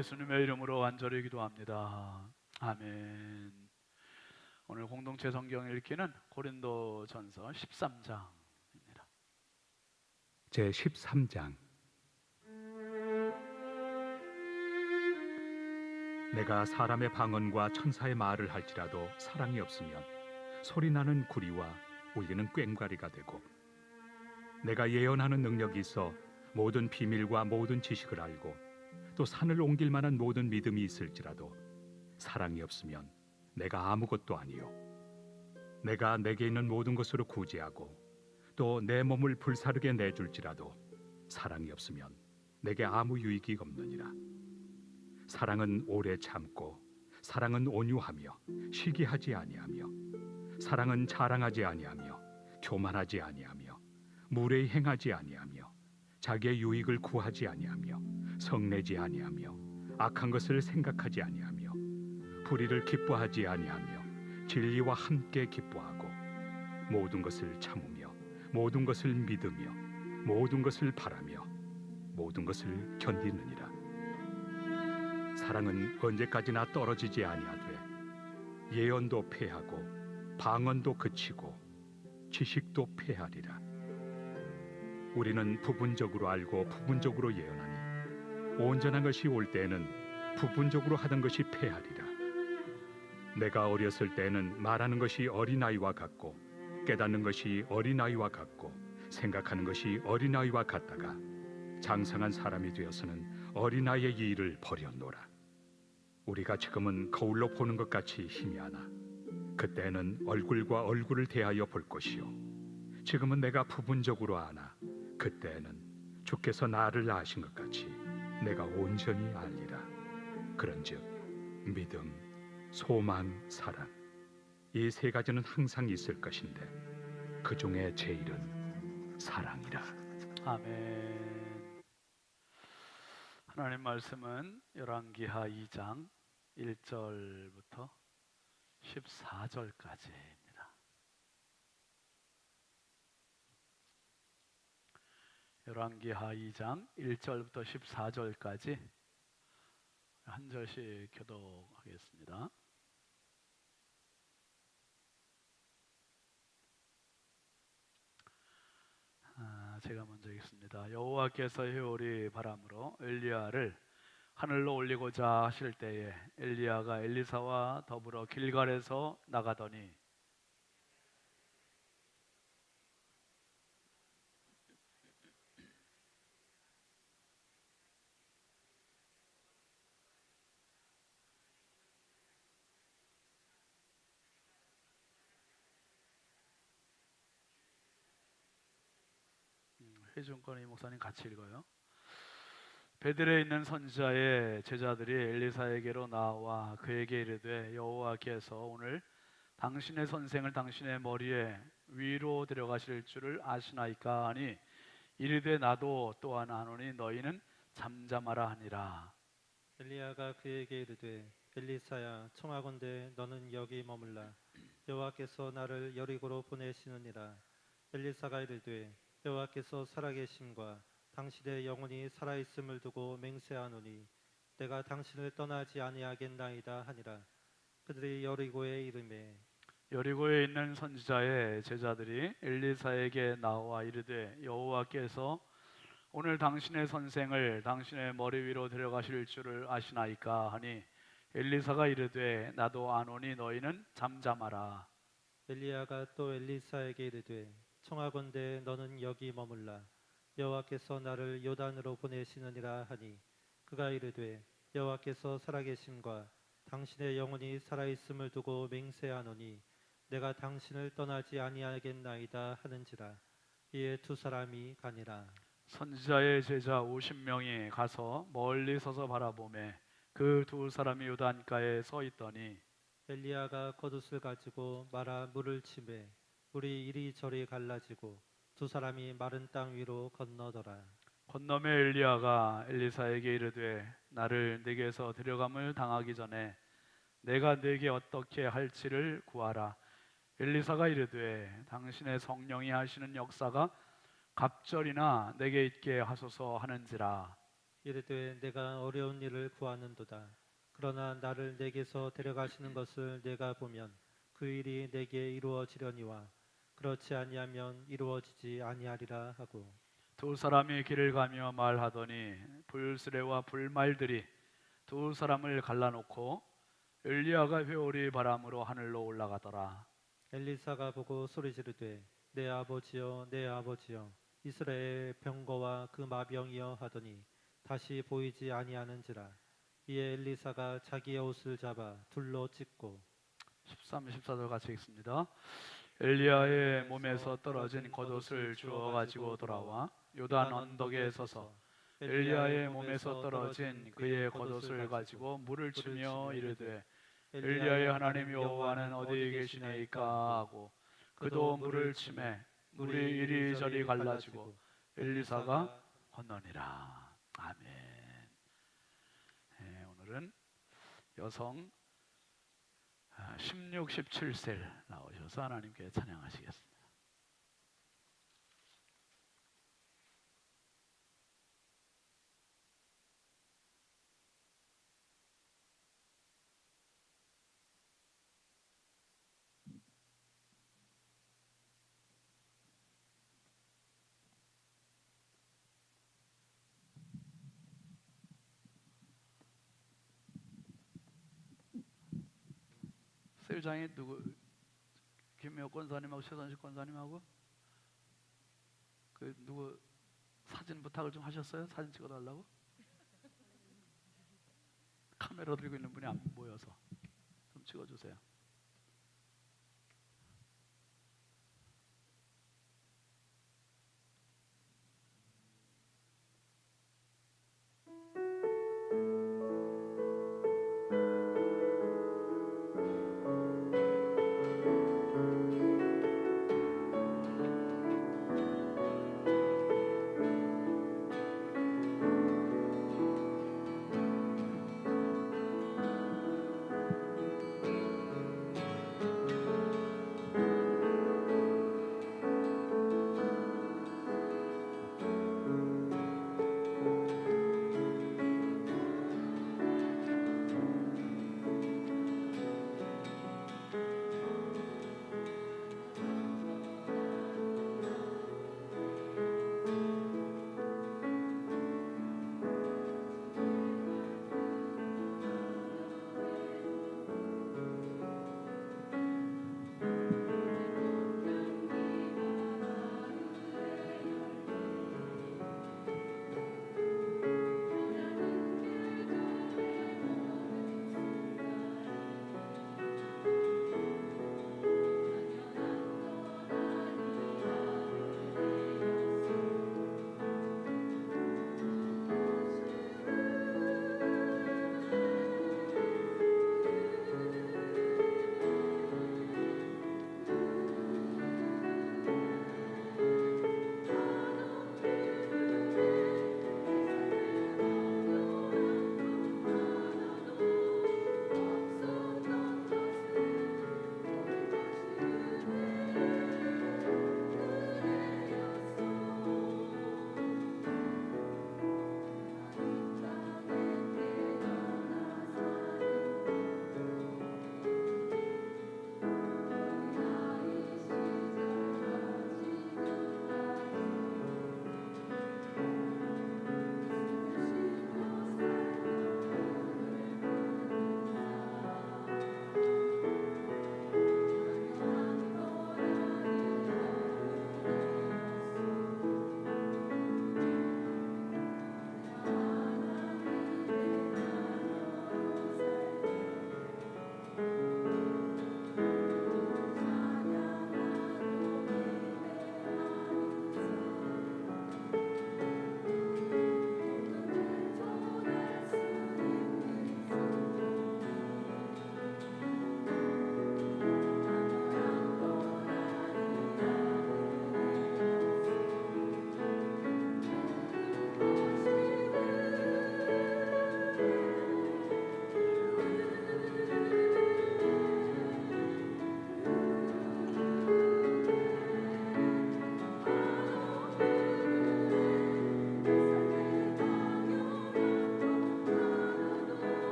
예수님의 이름으로 간절히 기도합니다. 아멘. 오늘 공동체 성경 읽기는 고린도전서 13장입니다. 제 13장. 내가 사람의 방언과 천사의 말을 할지라도 사랑이 없으면 소리나는 구리와 울리는 꽹과리가 되고, 내가 예언하는 능력이 있어 모든 비밀과 모든 지식을 알고 또 산을 옮길 만한 모든 믿음이 있을지라도 사랑이 없으면 내가 아무것도 아니요, 내가 내게 있는 모든 것으로 구제하고 또 내 몸을 불사르게 내줄지라도 사랑이 없으면 내게 아무 유익이 없느니라. 사랑은 오래 참고, 사랑은 온유하며 시기하지 아니하며, 사랑은 자랑하지 아니하며 교만하지 아니하며 무례히 행하지 아니하며 자기의 유익을 구하지 아니하며 성내지 아니하며 악한 것을 생각하지 아니하며 불의를 기뻐하지 아니하며 진리와 함께 기뻐하고 모든 것을 참으며 모든 것을 믿으며 모든 것을 바라며 모든 것을 견디느니라. 사랑은 언제까지나 떨어지지 아니하되 예언도 패하고 방언도 그치고 지식도 패하리라. 우리는 부분적으로 알고 부분적으로 예언하니 온전한 것이 올 때에는 부분적으로 하던 것이 패하리라. 내가 어렸을 때에는 말하는 것이 어린아이와 같고 깨닫는 것이 어린아이와 같고 생각하는 것이 어린아이와 같다가 장성한 사람이 되어서는 어린아이의 일을 버렸노라. 우리가 지금은 거울로 보는 것 같이 희미하나 그때는 얼굴과 얼굴을 대하여 볼 것이요, 지금은 내가 부분적으로 아나 그때는 주께서 나를 아신 것 같이 내가 온전히 알리라. 그런즉 믿음, 소망, 사랑, 이 세 가지는 항상 있을 것인데 그 중에 제일은 사랑이라. 아멘. 하나님 말씀은 열왕기하 2장 1절부터 14절까지입니다. 열왕기하 2장 1절부터 14절까지 한 절씩 교독하겠습니다. 제가 먼저 읽습니다. 여호와께서 회오리 바람으로 엘리야를 하늘로 올리고자 하실 때에 엘리야가 엘리사와 더불어 길갈에서 나가더니 회중권의 목사님 같이 읽어요. 베들에 있는 선지자의 제자들이 엘리사에게로 나와 그에게 이르되 여호와께서 오늘 당신의 선생을 당신의 머리에 위로 데려가실 줄을 아시나이까 하니 이르되 나도 또한 아노니 너희는 잠잠하라 하니라. 엘리야가 그에게 이르되 엘리사야, 청하건대 너는 여기 머물라. 여호와께서 나를 여리고로 보내시느니라. 엘리사가 이르되 여호와께서 살아계심과 당신의 영혼이 살아있음을 두고 맹세하노니 내가 당신을 떠나지 아니하겠나이다 하니라. 그들이 여리고에 이르매 여리고에 있는 선지자의 제자들이 엘리사에게 나와 이르되 여호와께서 오늘 당신의 선생을 당신의 머리 위로 데려가실 줄을 아시나이까 하니 엘리사가 이르되 나도 아노니 너희는 잠잠하라. 엘리야가 또 엘리사에게 이르되 청하건대 너는 여기 머물라. 여호와께서 나를 요단으로 보내시느니라 하니 그가 이르되 여호와께서 살아계심과 당신의 영혼이 살아있음을 두고 맹세하노니 내가 당신을 떠나지 아니하겠나이다 하는지라. 이에 두 사람이 가니라. 선지자의 제자 50명이 가서 멀리 서서 바라보매 그 두 사람이 요단가에 서 있더니 엘리야가 겉옷을 가지고 말아 물을 치매 물이 이리저리 갈라지고 두 사람이 마른 땅 위로 건너더라. 건너매 엘리야가 엘리사에게 이르되 나를 네게서 데려감을 당하기 전에 내가 네게 어떻게 할지를 구하라. 엘리사가 이르되 당신의 성령이 하시는 역사가 갑절이나 내게 있게 하소서 하는지라. 이르되 내가 어려운 일을 구하는도다. 그러나 나를 내게서 데려가시는 것을 내가 보면 그 일이 내게 이루어지려니와 그렇지 아니하면 이루어지지 아니하리라 하고 두 사람이 길을 가며 말하더니 불수레와 불말들이 두 사람을 갈라놓고 엘리야가 회오리 바람으로 하늘로 올라가더라. 엘리사가 보고 소리 지르되 내 아버지여 내 아버지여 이스라엘 병거와 그 마병이여 하더니 다시 보이지 아니하는지라. 이에 엘리사가 자기의 옷을 잡아 둘로 찢고 13, 14절 같이 읽습니다. 엘리야의 몸에서 떨어진 겉옷을 주워 가지고 돌아와 요단 언덕에 서서 엘리야의 몸에서 떨어진 그의 겉옷을 가지고 물을 치며 이르되 엘리야의 하나님 여호와는 어디에 계시나이까 하고 그도 물을 치매 물이 이리저리 갈라지고 엘리사가 건너니라. 아멘. 네, 오늘은 여성 16, 17셀 나오셔서 하나님께 찬양하시겠습니다. 셀장이 누구? 김미호 권사님하고 최선식 권사님하고 그 누구 사진 부탁을 좀 하셨어요? 사진 찍어달라고? 카메라 들고 있는 분이 안 보여서 좀 찍어주세요.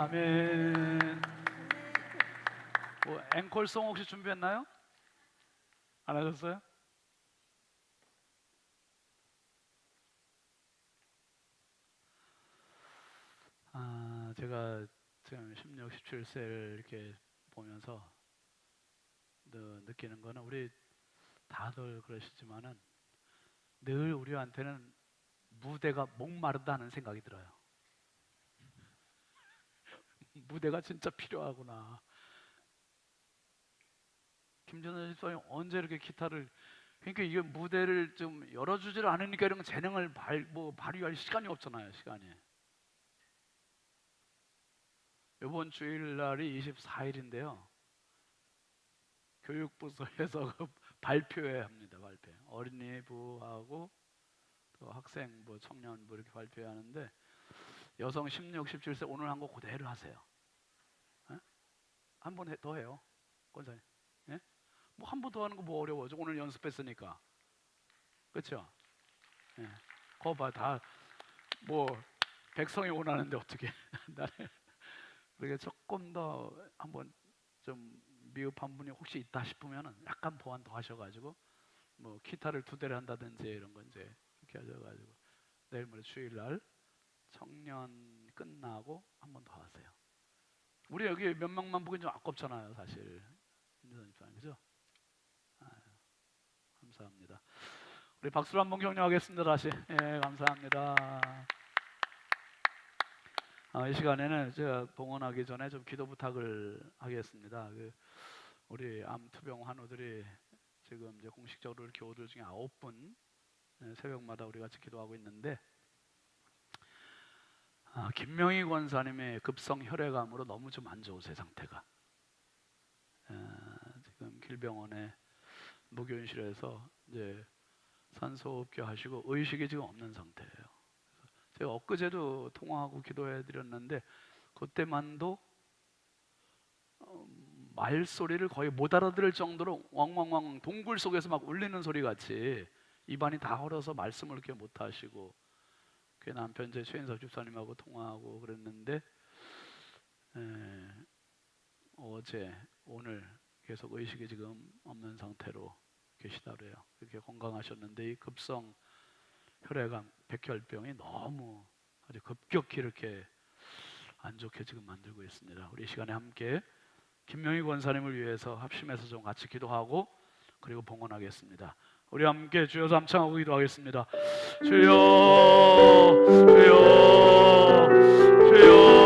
아멘. 뭐 앵콜송 혹시 준비했나요? 안 하셨어요? 제가 지금 16, 17세를 이렇게 보면서 느끼는 거는 우리 다들 그러시지만은 늘 우리한테는 무대가 목마르다는 생각이 들어요. 무대가 진짜 필요하구나. 김전현 집사님 언제 이렇게 기타를 그러니까 이게 무대를 좀 열어주질 않으니까 이런 재능을 발휘할 시간이 없잖아요. 시간이. 이번 주일날이 24일인데요. 교육부서에서 발표회 합니다. 발표. 어린이부하고 또 학생부, 청년부 이렇게 발표하는데 여성 16, 17세 오늘 한 거 그대로 하세요. 한 번 더 해요. 권사님. 예? 뭐 한 번 더 하는 거 뭐 어려워. 오늘 연습했으니까. 그렇죠? 예. 거 봐. 다 뭐 백성이 원하는데 어떻게 나를 그러니까 조금 더 한번 좀 미흡한 분이 혹시 있다 싶으면은 약간 보완 더 하셔가지고 뭐 기타를 2대를 한다든지 이런 건 이제 이렇게 하셔가지고 내일 모레 주일날 청년 끝나고 한 번 더 하세요. 우리 여기 몇 명만 보긴 좀 아깝잖아요, 사실. 그죠? 아유, 감사합니다. 우리 박수로 한번 격려하겠습니다. 다시. 예, 감사합니다. 이 시간에는 제가 봉헌하기 전에 좀 기도 부탁을 하겠습니다. 우리 암 투병 환우들이 지금 이제 공식적으로 이렇게 오들 중에 9분 새벽마다 우리 같이 기도하고 있는데 김명희 권사님의 급성 혈액암으로 너무 좀 안 좋으세요. 상태가 지금 길병원에 무교인실에서 이제 산소호흡기 하시고 의식이 지금 없는 상태예요. 제가 엊그제도 통화하고 기도해 드렸는데 그때만도 말소리를 거의 못 알아들을 정도로 왕왕왕 동굴 속에서 막 울리는 소리 같이 입안이 다 얼어서 말씀을 이렇게 못 하시고 그 남편 제 최인석 집사님하고 통화하고 그랬는데 어제 오늘 계속 의식이 지금 없는 상태로 계시다 그래요. 그렇게 건강하셨는데 이 급성 혈액암 백혈병이 너무 아주 급격히 이렇게 안 좋게 지금 만들고 있습니다. 우리 이 시간에 함께 김명희 권사님을 위해서 합심해서 좀 같이 기도하고 그리고 봉헌하겠습니다. 우리 함께 주여 삼창하고 기도하겠습니다. 주여 주여 주여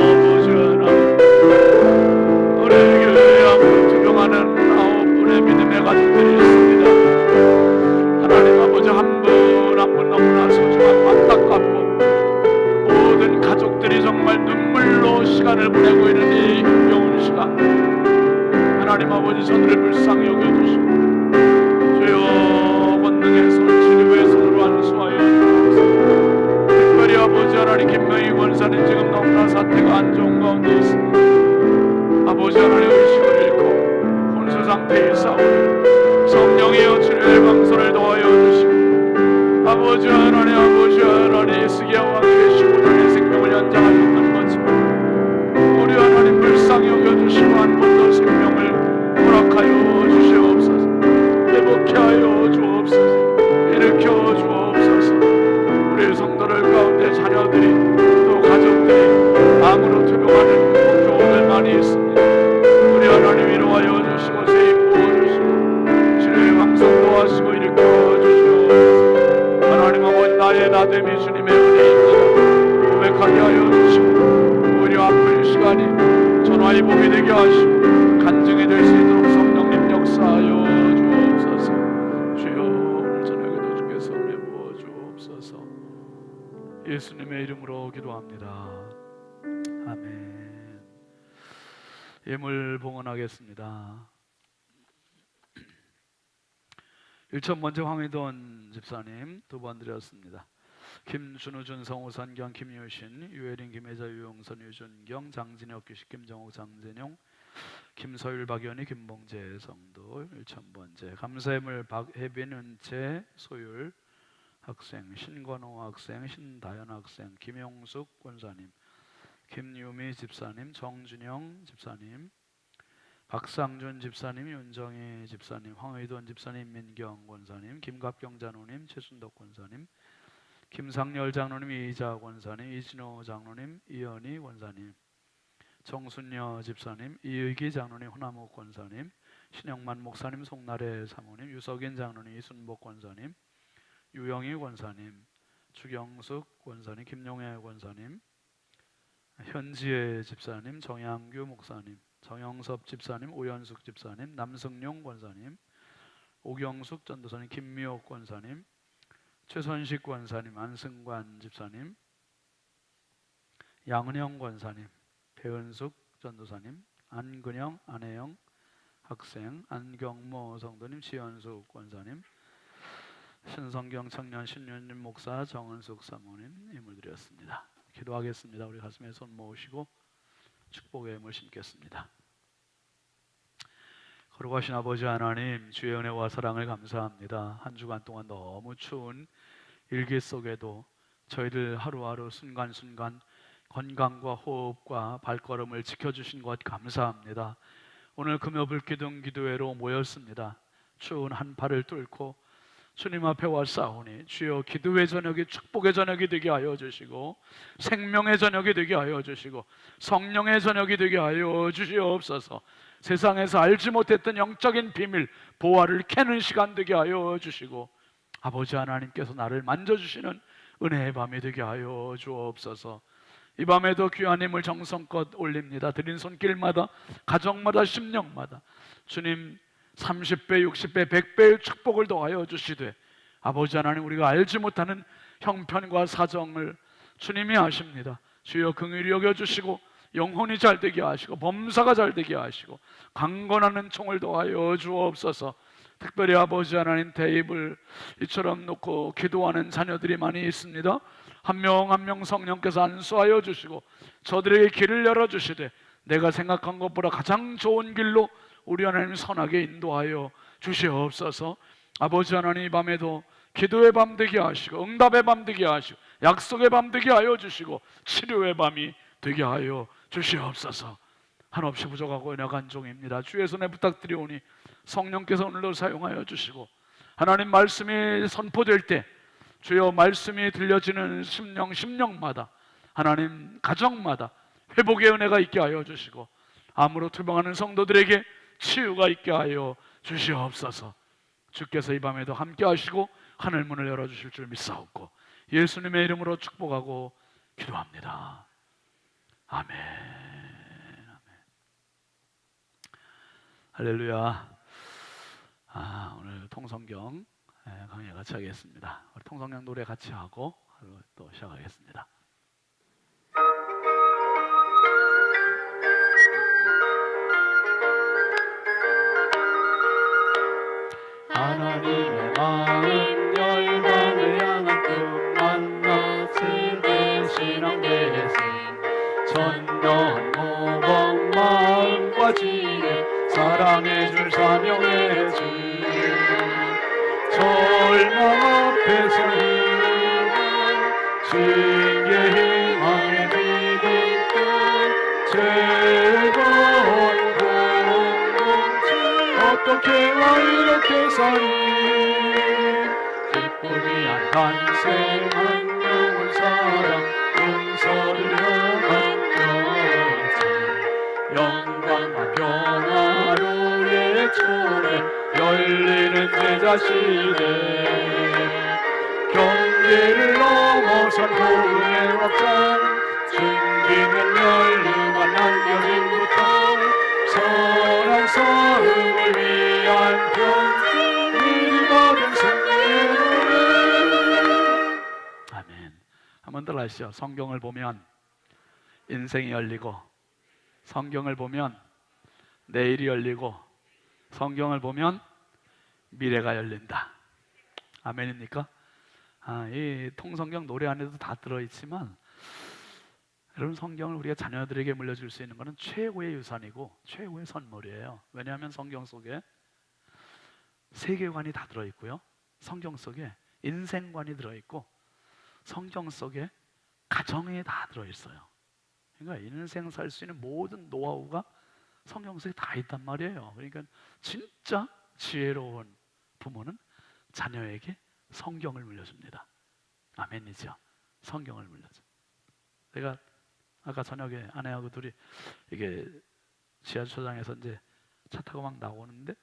아버지 하나님 우리 교회에 함께 투병하는 9분의 믿음의 가족들이 있습니다. 하나님 아버지 한 분 한 분 너무나 소중하고 안타깝고 모든 가족들이 정말 눈물로 시간을 보내고 있는 이 힘겨운 시간 하나님 아버지 저들을 불쌍히 여겨주시고 주여 권능의 손 치료의 손으로 안수하여 주옵소서. 특별히 아버지 하나님 김명희 권사님 지금 너무나 사태가 안 좋은 가운데 있습니다. 아버지 하나님 의식을 잃고 혼수 상태에 싸우는 성령이여 치료의 방선을 도와여 주시고 아버지 하나님 스기야 왕에게 15년의 생명을 연장하셨던 것처럼 우리 하나님 불쌍히 여겨주시고 한 번 더 생명을 허락하여 주시옵소서. 회복케 하여 주옵소서. 일으켜 주옵소서. 우리 성도들 가운데 자녀들이 또 가족들이 암으로 투병하는 목조들 많이 있습니다. 우리 하나님 위로하여 주시고 세임 부어주시고 치료의 방송 도와주시고 일으켜 주시옵소서. 하나님 아버지 나의 나됨이 주님의 은혜입니다. 고백하게 하여 주시고 오히려 아픈 시간이 전화의 복이 되게 하시고 간증이 될 수 있도록 성령님 역사하여 주옵소서. 주여 오늘 저녁에도 주께서 은혜 부어 주옵소서. 예수님의 이름으로 기도합니다. 아멘. 예물 봉헌하겠습니다. 1천 번째 황희돈 집사님 2번 드렸습니다. 김준우, 준성우, 선경, 김유신, 유혜린, 김혜자, 유용선, 유준경, 장진혁, 규식, 김정욱, 장진용, 김서율, 박연희, 김봉재 성도 1,000번째 감사예물 박혜빈, 은채, 소율 학생, 신건호 학생, 신다연 학생, 김용숙 권사님, 김유미 집사님, 정준영 집사님, 박상준 집사님, 윤정희 집사님, 황의돈 집사님, 민경 권사님, 김갑경 장로님, 최순덕 권사님, 김상열 장로님, 이자 권사님, 이진호 장로님, 이현희 권사님, 정순여 집사님, 이의기 장로님, 호나무 권사님, 신영만 목사님, 송나래 사모님, 유석인 장로님, 이순복 권사님, 유영희 권사님, 주경숙 권사님, 김용애 권사님, 현지혜 집사님, 정양규 목사님, 정영섭 집사님, 오연숙 집사님, 남승용 권사님, 오경숙 전도사님, 김미옥 권사님, 최선식 권사님, 안승관 집사님, 양은영 권사님, 배은숙 전도사님, 안근영, 안혜영 학생, 안경모 성도님, 지현숙 권사님, 신성경 청년 신윤님 목사, 정은숙 사모님 예물드렸습니다. 기도하겠습니다. 우리 가슴에 손 모으시고 축복의 예물 심겠습니다. 거룩하신 아버지 하나님, 주의 은혜와 사랑을 감사합니다. 한 주간 동안 너무 추운 일기 속에도 저희들 하루하루 순간순간 건강과 호흡과 발걸음을 지켜주신 것 감사합니다. 오늘 금요불기둥 기도회로 모였습니다. 추운 한파를 뚫고 주님 앞에 와 싸우니 주여 기도의 저녁이 축복의 저녁이 되게 하여 주시고 생명의 저녁이 되게 하여 주시고 성령의 저녁이 되게 하여 주시옵소서. 세상에서 알지 못했던 영적인 비밀 보화를 캐는 시간 되게 하여 주시고 아버지 하나님께서 나를 만져주시는 은혜의 밤이 되게 하여 주옵소서. 이 밤에도 귀한 힘을 정성껏 올립니다. 드린 손길마다 가정마다 심령마다 주님 30배, 60배, 100배의 축복을 더하여 주시되 아버지 하나님 우리가 알지 못하는 형편과 사정을 주님이 아십니다. 주여 긍휼히 여겨주시고 영혼이 잘되게 하시고 범사가 잘되게 하시고 강건하는 총을 더하여 주옵소서. 특별히 아버지 하나님 대입을 이처럼 놓고 기도하는 자녀들이 많이 있습니다. 한 명 한 명 성령께서 안수하여 주시고 저들에게 길을 열어주시되 내가 생각한 것보다 가장 좋은 길로 우리 하나님 선하게 인도하여 주시옵소서. 아버지 하나님 이 밤에도 기도의 밤 되게 하시고 응답의 밤 되게 하시고 약속의 밤 되게 하여 주시고 치료의 밤이 되게 하여 주시옵소서. 한없이 부족하고 연약한 종입니다. 주의 손에 부탁드리오니 성령께서 오늘도 사용하여 주시고 하나님 말씀이 선포될 때 주여 말씀이 들려지는 심령마다 하나님 가정마다 회복의 은혜가 있게 하여 주시고 암으로 투병하는 성도들에게 치유가 있게 하여 주시옵소서. 주께서 이 밤에도 함께 하시고 하늘 문을 열어주실 줄 믿사옵고 예수님의 이름으로 축복하고 기도합니다. 아멘. 할렐루야. 오늘 통성경 강의 같이 하겠습니다. 우리 통성경 노래 같이 하고 하루 또 시작하겠습니다. 하나님의 마음 열방을 향한 뜻 만나스 대신한 대신 전도한 모범 마음과 지혜 사랑해줄 사명의 주 절망 앞에 서리는 주의 희망의 비뒷끝 즐거운 공동체 어떻게 와 이렇게 사리 기쁨이 한 탄생한 영혼 사랑 용서를 향한 편지 영광과 평화로의 초래 열리는 제자 시대 경계를 넘어선 복음의 확장 숨기는 열림만 남겨진 부탁 선한 싸움을 위한 편지 미리 받은 승리의 노래. 아멘. 한 번 더 하시죠. 성경을 보면 인생이 열리고 성경을 보면 내일이 열리고 성경을 보면 미래가 열린다. 아멘입니까? 이 통성경 노래 안에도 다 들어있지만 여러분 성경을 우리가 자녀들에게 물려줄 수 있는 것은 최고의 유산이고 최고의 선물이에요. 왜냐하면 성경 속에 세계관이 다 들어있고요 성경 속에 인생관이 들어있고 성경 속에 가정이 다 들어있어요. 그러니까 인생 살 수 있는 모든 노하우가 성경 속에 다 있단 말이에요. 그러니까 진짜 지혜로운 부모는 자녀에게 성경을 물려줍니다. 아멘이죠. 성경을 물려줘. 내가 아까 저녁에 아내하고 둘이 이게 지하주차장에서 이제 차 타고 막 나오는데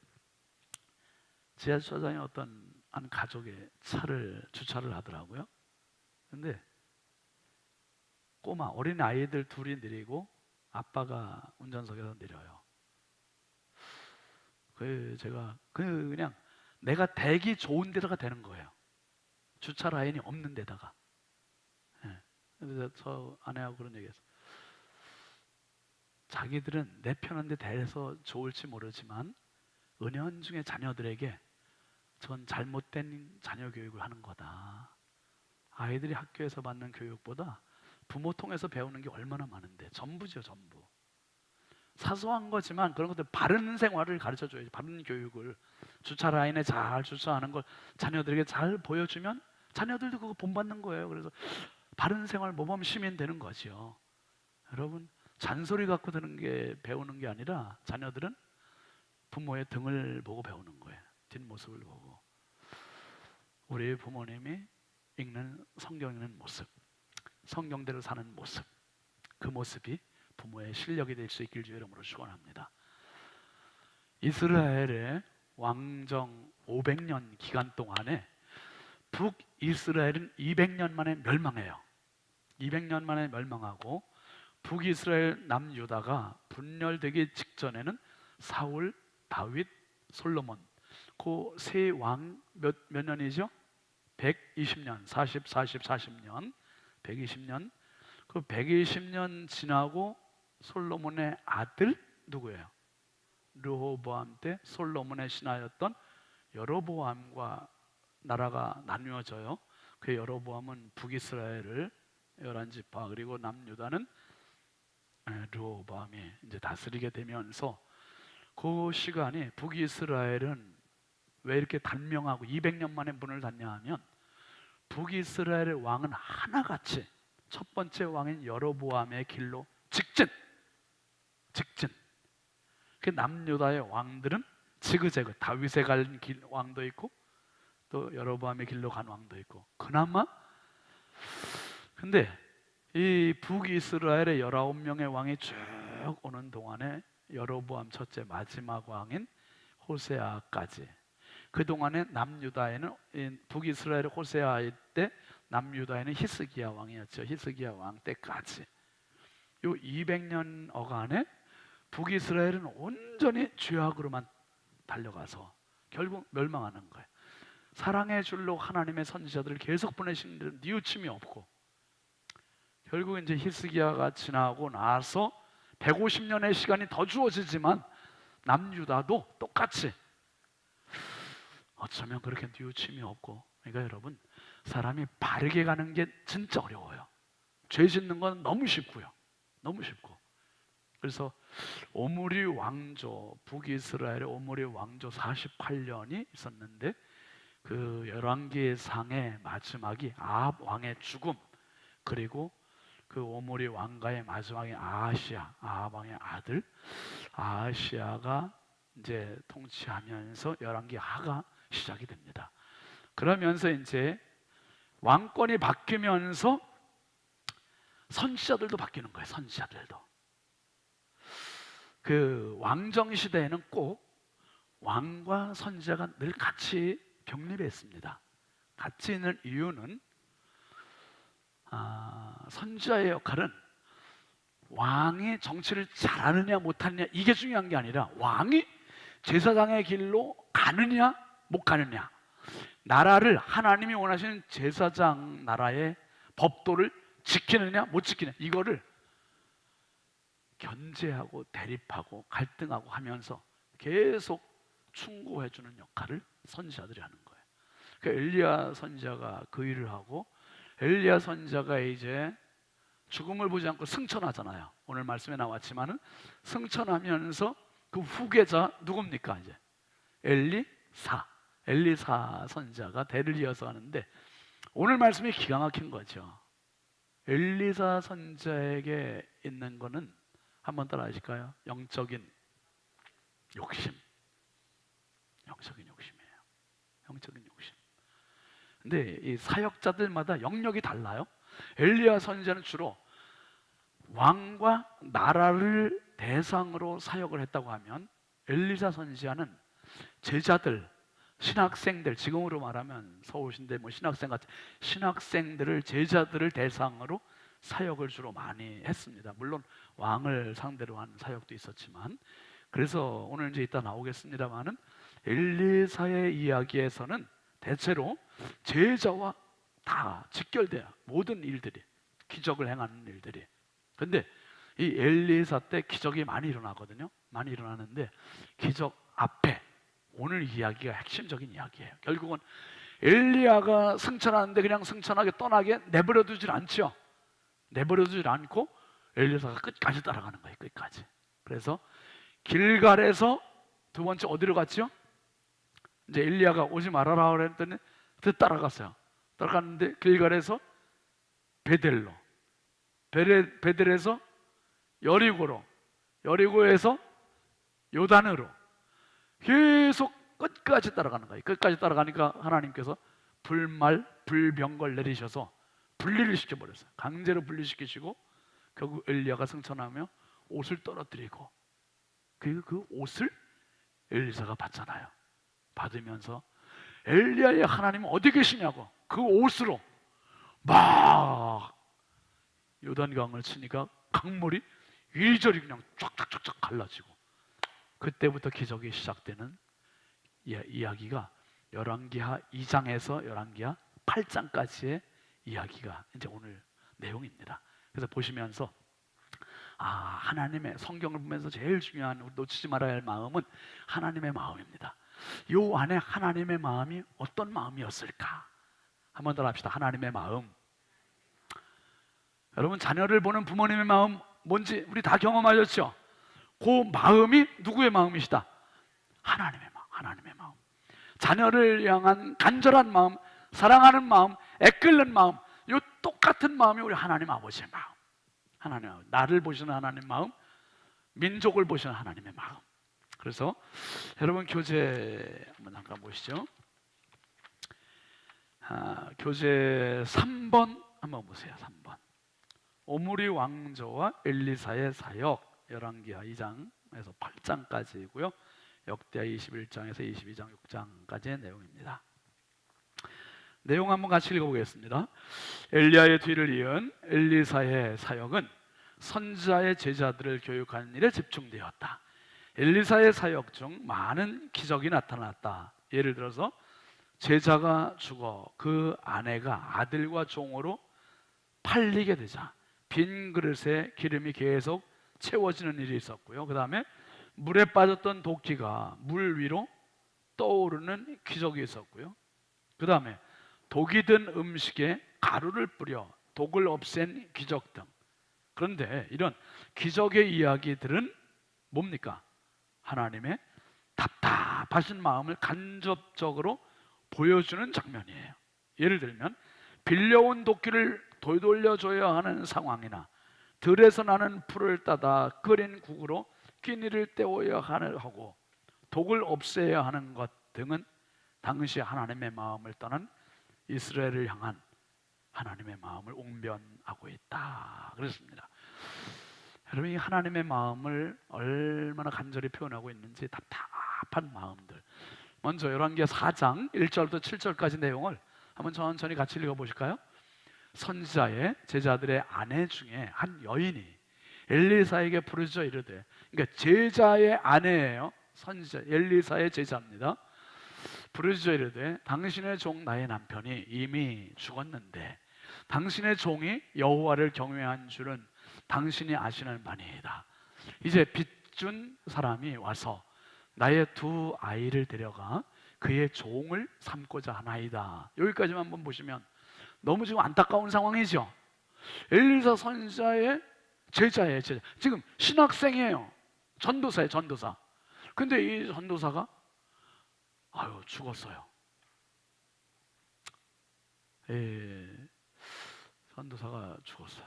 지하주차장에 어떤 한 가족의 차를 주차를 하더라고요. 근데 꼬마 어린 아이들 둘이 내리고 아빠가 운전석에서 내려요. 제가 그냥 내가 대기 좋은 데다가 되는 거예요. 주차 라인이 없는 데다가. 예. 그래서 저 아내하고 그런 얘기했어요. 자기들은 내 편한데 대해서 좋을지 모르지만 은연중에 자녀들에게 전 잘못된 자녀 교육을 하는 거다. 아이들이 학교에서 받는 교육보다 부모 통해서 배우는 게 얼마나 많은데 전부죠, 전부. 사소한 거지만 그런 것들 바른 생활을 가르쳐줘야지. 바른 교육을 주차 라인에 잘 주차하는 걸 자녀들에게 잘 보여주면 자녀들도 그거 본받는 거예요. 그래서 바른 생활 모범 시민 되는 거죠. 여러분 잔소리 갖고 드는 게 배우는 게 아니라 자녀들은 부모의 등을 보고 배우는 거예요. 뒷모습을 보고. 우리 부모님이 읽는 성경 읽는 모습, 성경대로 사는 모습, 그 모습이 부모의 실력이 될 수 있길 주의 이름으로 축원합니다. 이스라엘의 왕정 500년 기간 동안에 북이스라엘은 200년 만에 멸망해요. 200년 만에 멸망하고 북이스라엘 남유다가 분열되기 직전에는 사울, 다윗, 솔로몬 그 세 왕 몇 년이죠? 120년, 40년 120년. 그 120년 지나고 솔로몬의 아들 누구예요? 르호보암 때 솔로몬의 신하였던 여로보암과 나라가 나뉘어져요. 그 여로보암은 북이스라엘을 11지파 그리고 남유다는 르호보암이 이제 다스리게 되면서 그 시간이 북이스라엘은 왜 이렇게 단명하고 200년 만에 문을 닫냐 하면 북이스라엘의 왕은 하나같이 첫 번째 왕인 여로보암의 길로 직진. 그 남유다의 왕들은 지그재그 다윗에 간 왕도 있고 또 여로보암의 길로 간 왕도 있고 그나마 근데 이 북이스라엘의 19명의 왕이 쭉 오는 동안에 여로보암 첫째 마지막 왕인 호세아까지 그동안에 남유다에는 북이스라엘 호세아일 때 남유다에는 히스기야 왕이었죠. 히스기야 왕 때까지 요 200년 어간에 북이스라엘은 온전히 죄악으로만 달려가서 결국 멸망하는 거예요. 사랑의 줄로 하나님의 선지자들을 계속 보내신 데는 뉘우침이 없고 결국 이제 히스기야가 지나고 나서 150년의 시간이 더 주어지지만 남유다도 똑같이 어쩌면 그렇게 뉘우침이 없고 그러니까 여러분 사람이 바르게 가는 게 진짜 어려워요. 죄 짓는 건 너무 쉽고요. 너무 쉽고 그래서 오므리 왕조 북이스라엘의 오므리 왕조 48년이 있었는데 그 열왕기의 상의 마지막이 아합 왕의 죽음 그리고 그 오므리 왕가의 마지막에 아하시아 아합 왕의 아들 아하시아가 이제 통치하면서 열왕기 하가 시작이 됩니다. 그러면서 이제 왕권이 바뀌면서 선지자들도 바뀌는 거예요. 선지자들도 그 왕정 시대에는 꼭 왕과 선지자가 늘 같이 병립했습니다. 같이 있는 이유는 선지자의 역할은 왕이 정치를 잘하느냐 못하느냐 이게 중요한 게 아니라 왕이 제사장의 길로 가느냐 못 가느냐 나라를 하나님이 원하시는 제사장 나라의 법도를 지키느냐 못 지키느냐 이거를 견제하고 대립하고 갈등하고 하면서 계속 충고해주는 역할을 선지자들이 하는 거예요. 그러니까 엘리야 선지자가 그 일을 하고 엘리야 선지자가 이제 죽음을 보지 않고 승천하잖아요. 오늘 말씀에 나왔지만은 승천하면서 그 후계자 누굽니까? 이제 엘리사. 엘리사 선지자가 대를 이어서 하는데 오늘 말씀이 기가 막힌 거죠. 엘리사 선지자에게 있는 거는 한번 따라 하실까요? 영적인 욕심. 영적인 욕심이에요. 영적인 욕심. 근데 이 사역자들마다 영역이 달라요. 엘리야 선지자는 주로 왕과 나라를 대상으로 사역을 했다고 하면, 엘리사 선지자는 제자들, 신학생들, 지금으로 말하면 서울신대 뭐 신학생 같은 신학생들을, 제자들을 대상으로 사역을 주로 많이 했습니다. 물론 왕을 상대로 한 사역도 있었지만, 그래서 오늘 이제 이따 나오겠습니다만은 엘리사의 이야기에서는 대체로 제자와 다 직결돼요. 모든 일들이, 기적을 행하는 일들이. 근데 이 엘리사 때 기적이 많이 일어나거든요. 많이 일어나는데 기적 앞에 오늘 이야기가 핵심적인 이야기예요. 결국은 엘리야가 승천하는데 그냥 승천하게 떠나게 내버려 두질 않죠. 내버려 두질 않고 엘리사가 끝까지 따라가는 거예요. 끝까지. 그래서 길갈에서 두 번째 어디로 갔죠? 이제 엘리야가 오지 말아라 그랬더니 따라갔어요. 따라갔는데 길갈에서 베델로, 베델에서 여리고로, 여리고에서 요단으로 계속 끝까지 따라가는 거예요. 끝까지 따라가니까 하나님께서 불병걸 내리셔서 분리를 시켜버렸어요. 강제로 분리시키시고 결국 엘리야가 승천하며 옷을 떨어뜨리고, 그 옷을 엘리사가 받잖아요. 받으면서 엘리야의 하나님은 어디 계시냐고 그 옷으로 막 요단강을 치니까 강물이 이리저리 그냥 쫙쫙쫙쫙 갈라지고, 그때부터 기적이 시작되는 이야기가 열왕기하 2장에서 열왕기하 8장까지의 이야기가 이제 오늘 내용입니다. 그래서 보시면서 하나님의, 성경을 보면서 제일 중요한, 놓치지 말아야 할 마음은 하나님의 마음입니다. 요 안에 하나님의 마음이 어떤 마음이었을까? 한번 더 합시다. 하나님의 마음. 여러분, 자녀를 보는 부모님의 마음 뭔지 우리 다 경험하셨죠? 그 마음이 누구의 마음이시다? 하나님의 마음. 하나님의 마음. 자녀를 향한 간절한 마음, 사랑하는 마음, 애끓는 마음, 요 똑같은 마음이 우리 하나님 아버지의 마음. 하나님 마음. 나를 보시는 하나님 마음, 민족을 보시는 하나님의 마음. 그래서 여러분 교재 한번 잠깐 보시죠. 교재 3번 한번 보세요. 3번. 오므리 왕조와 엘리사의 사역, 열왕기하 2장에서 8장까지이고요. 역대하 21장에서 22장 6장까지의 내용입니다. 내용 한번 같이 읽어보겠습니다. 엘리야의 뒤를 이은 엘리사의 사역은 선지자의 제자들을 교육하는 일에 집중되었다. 엘리사의 사역 중 많은 기적이 나타났다. 예를 들어서 제자가 죽어 그 아내가 아들과 종으로 팔리게 되자 빈 그릇에 기름이 계속 채워지는 일이 있었고요. 그 다음에 물에 빠졌던 도끼가 물 위로 떠오르는 기적이 있었고요. 그 다음에 독이 든 음식에 가루를 뿌려 독을 없앤 기적 등. 그런데 이런 기적의 이야기들은 뭡니까? 하나님의 답답하신 마음을 간접적으로 보여주는 장면이에요. 예를 들면 빌려온 도끼를 되돌려줘야 하는 상황이나 들에서 나는 풀을 따다 끓인 국으로 끼니를 때워야 하고 독을 없애야 하는 것 등은 당시 하나님의 마음을 떠난 이스라엘을 향한 하나님의 마음을 웅변하고 있다 그랬습니다. 여러분, 이 하나님의 마음을 얼마나 간절히 표현하고 있는지 답답한 마음들. 먼저 열왕기하 4장 1절부터 7절까지 내용을 한번 천천히 같이 읽어보실까요? 선지자의 제자들의 아내 중에 한 여인이 엘리사에게 부르짖어 이르되, 그러니까 제자의 아내예요. 선지자 엘리사의 제자입니다. 부르짖어 이르되 당신의 종 나의 남편이 이미 죽었는데 당신의 종이 여호와를 경외한 줄은 당신이 아시는 바니이다. 이제 빚준 사람이 와서 나의 두 아이를 데려가 그의 종을 삼고자 하나이다. 여기까지만 한번 보시면 너무 지금 안타까운 상황이죠. 엘리사 선지자의 제자예요. 제자. 지금 신학생이에요. 전도사예요. 전도사. 근데 이 전도사가 죽었어요. 전도사가 죽었어요.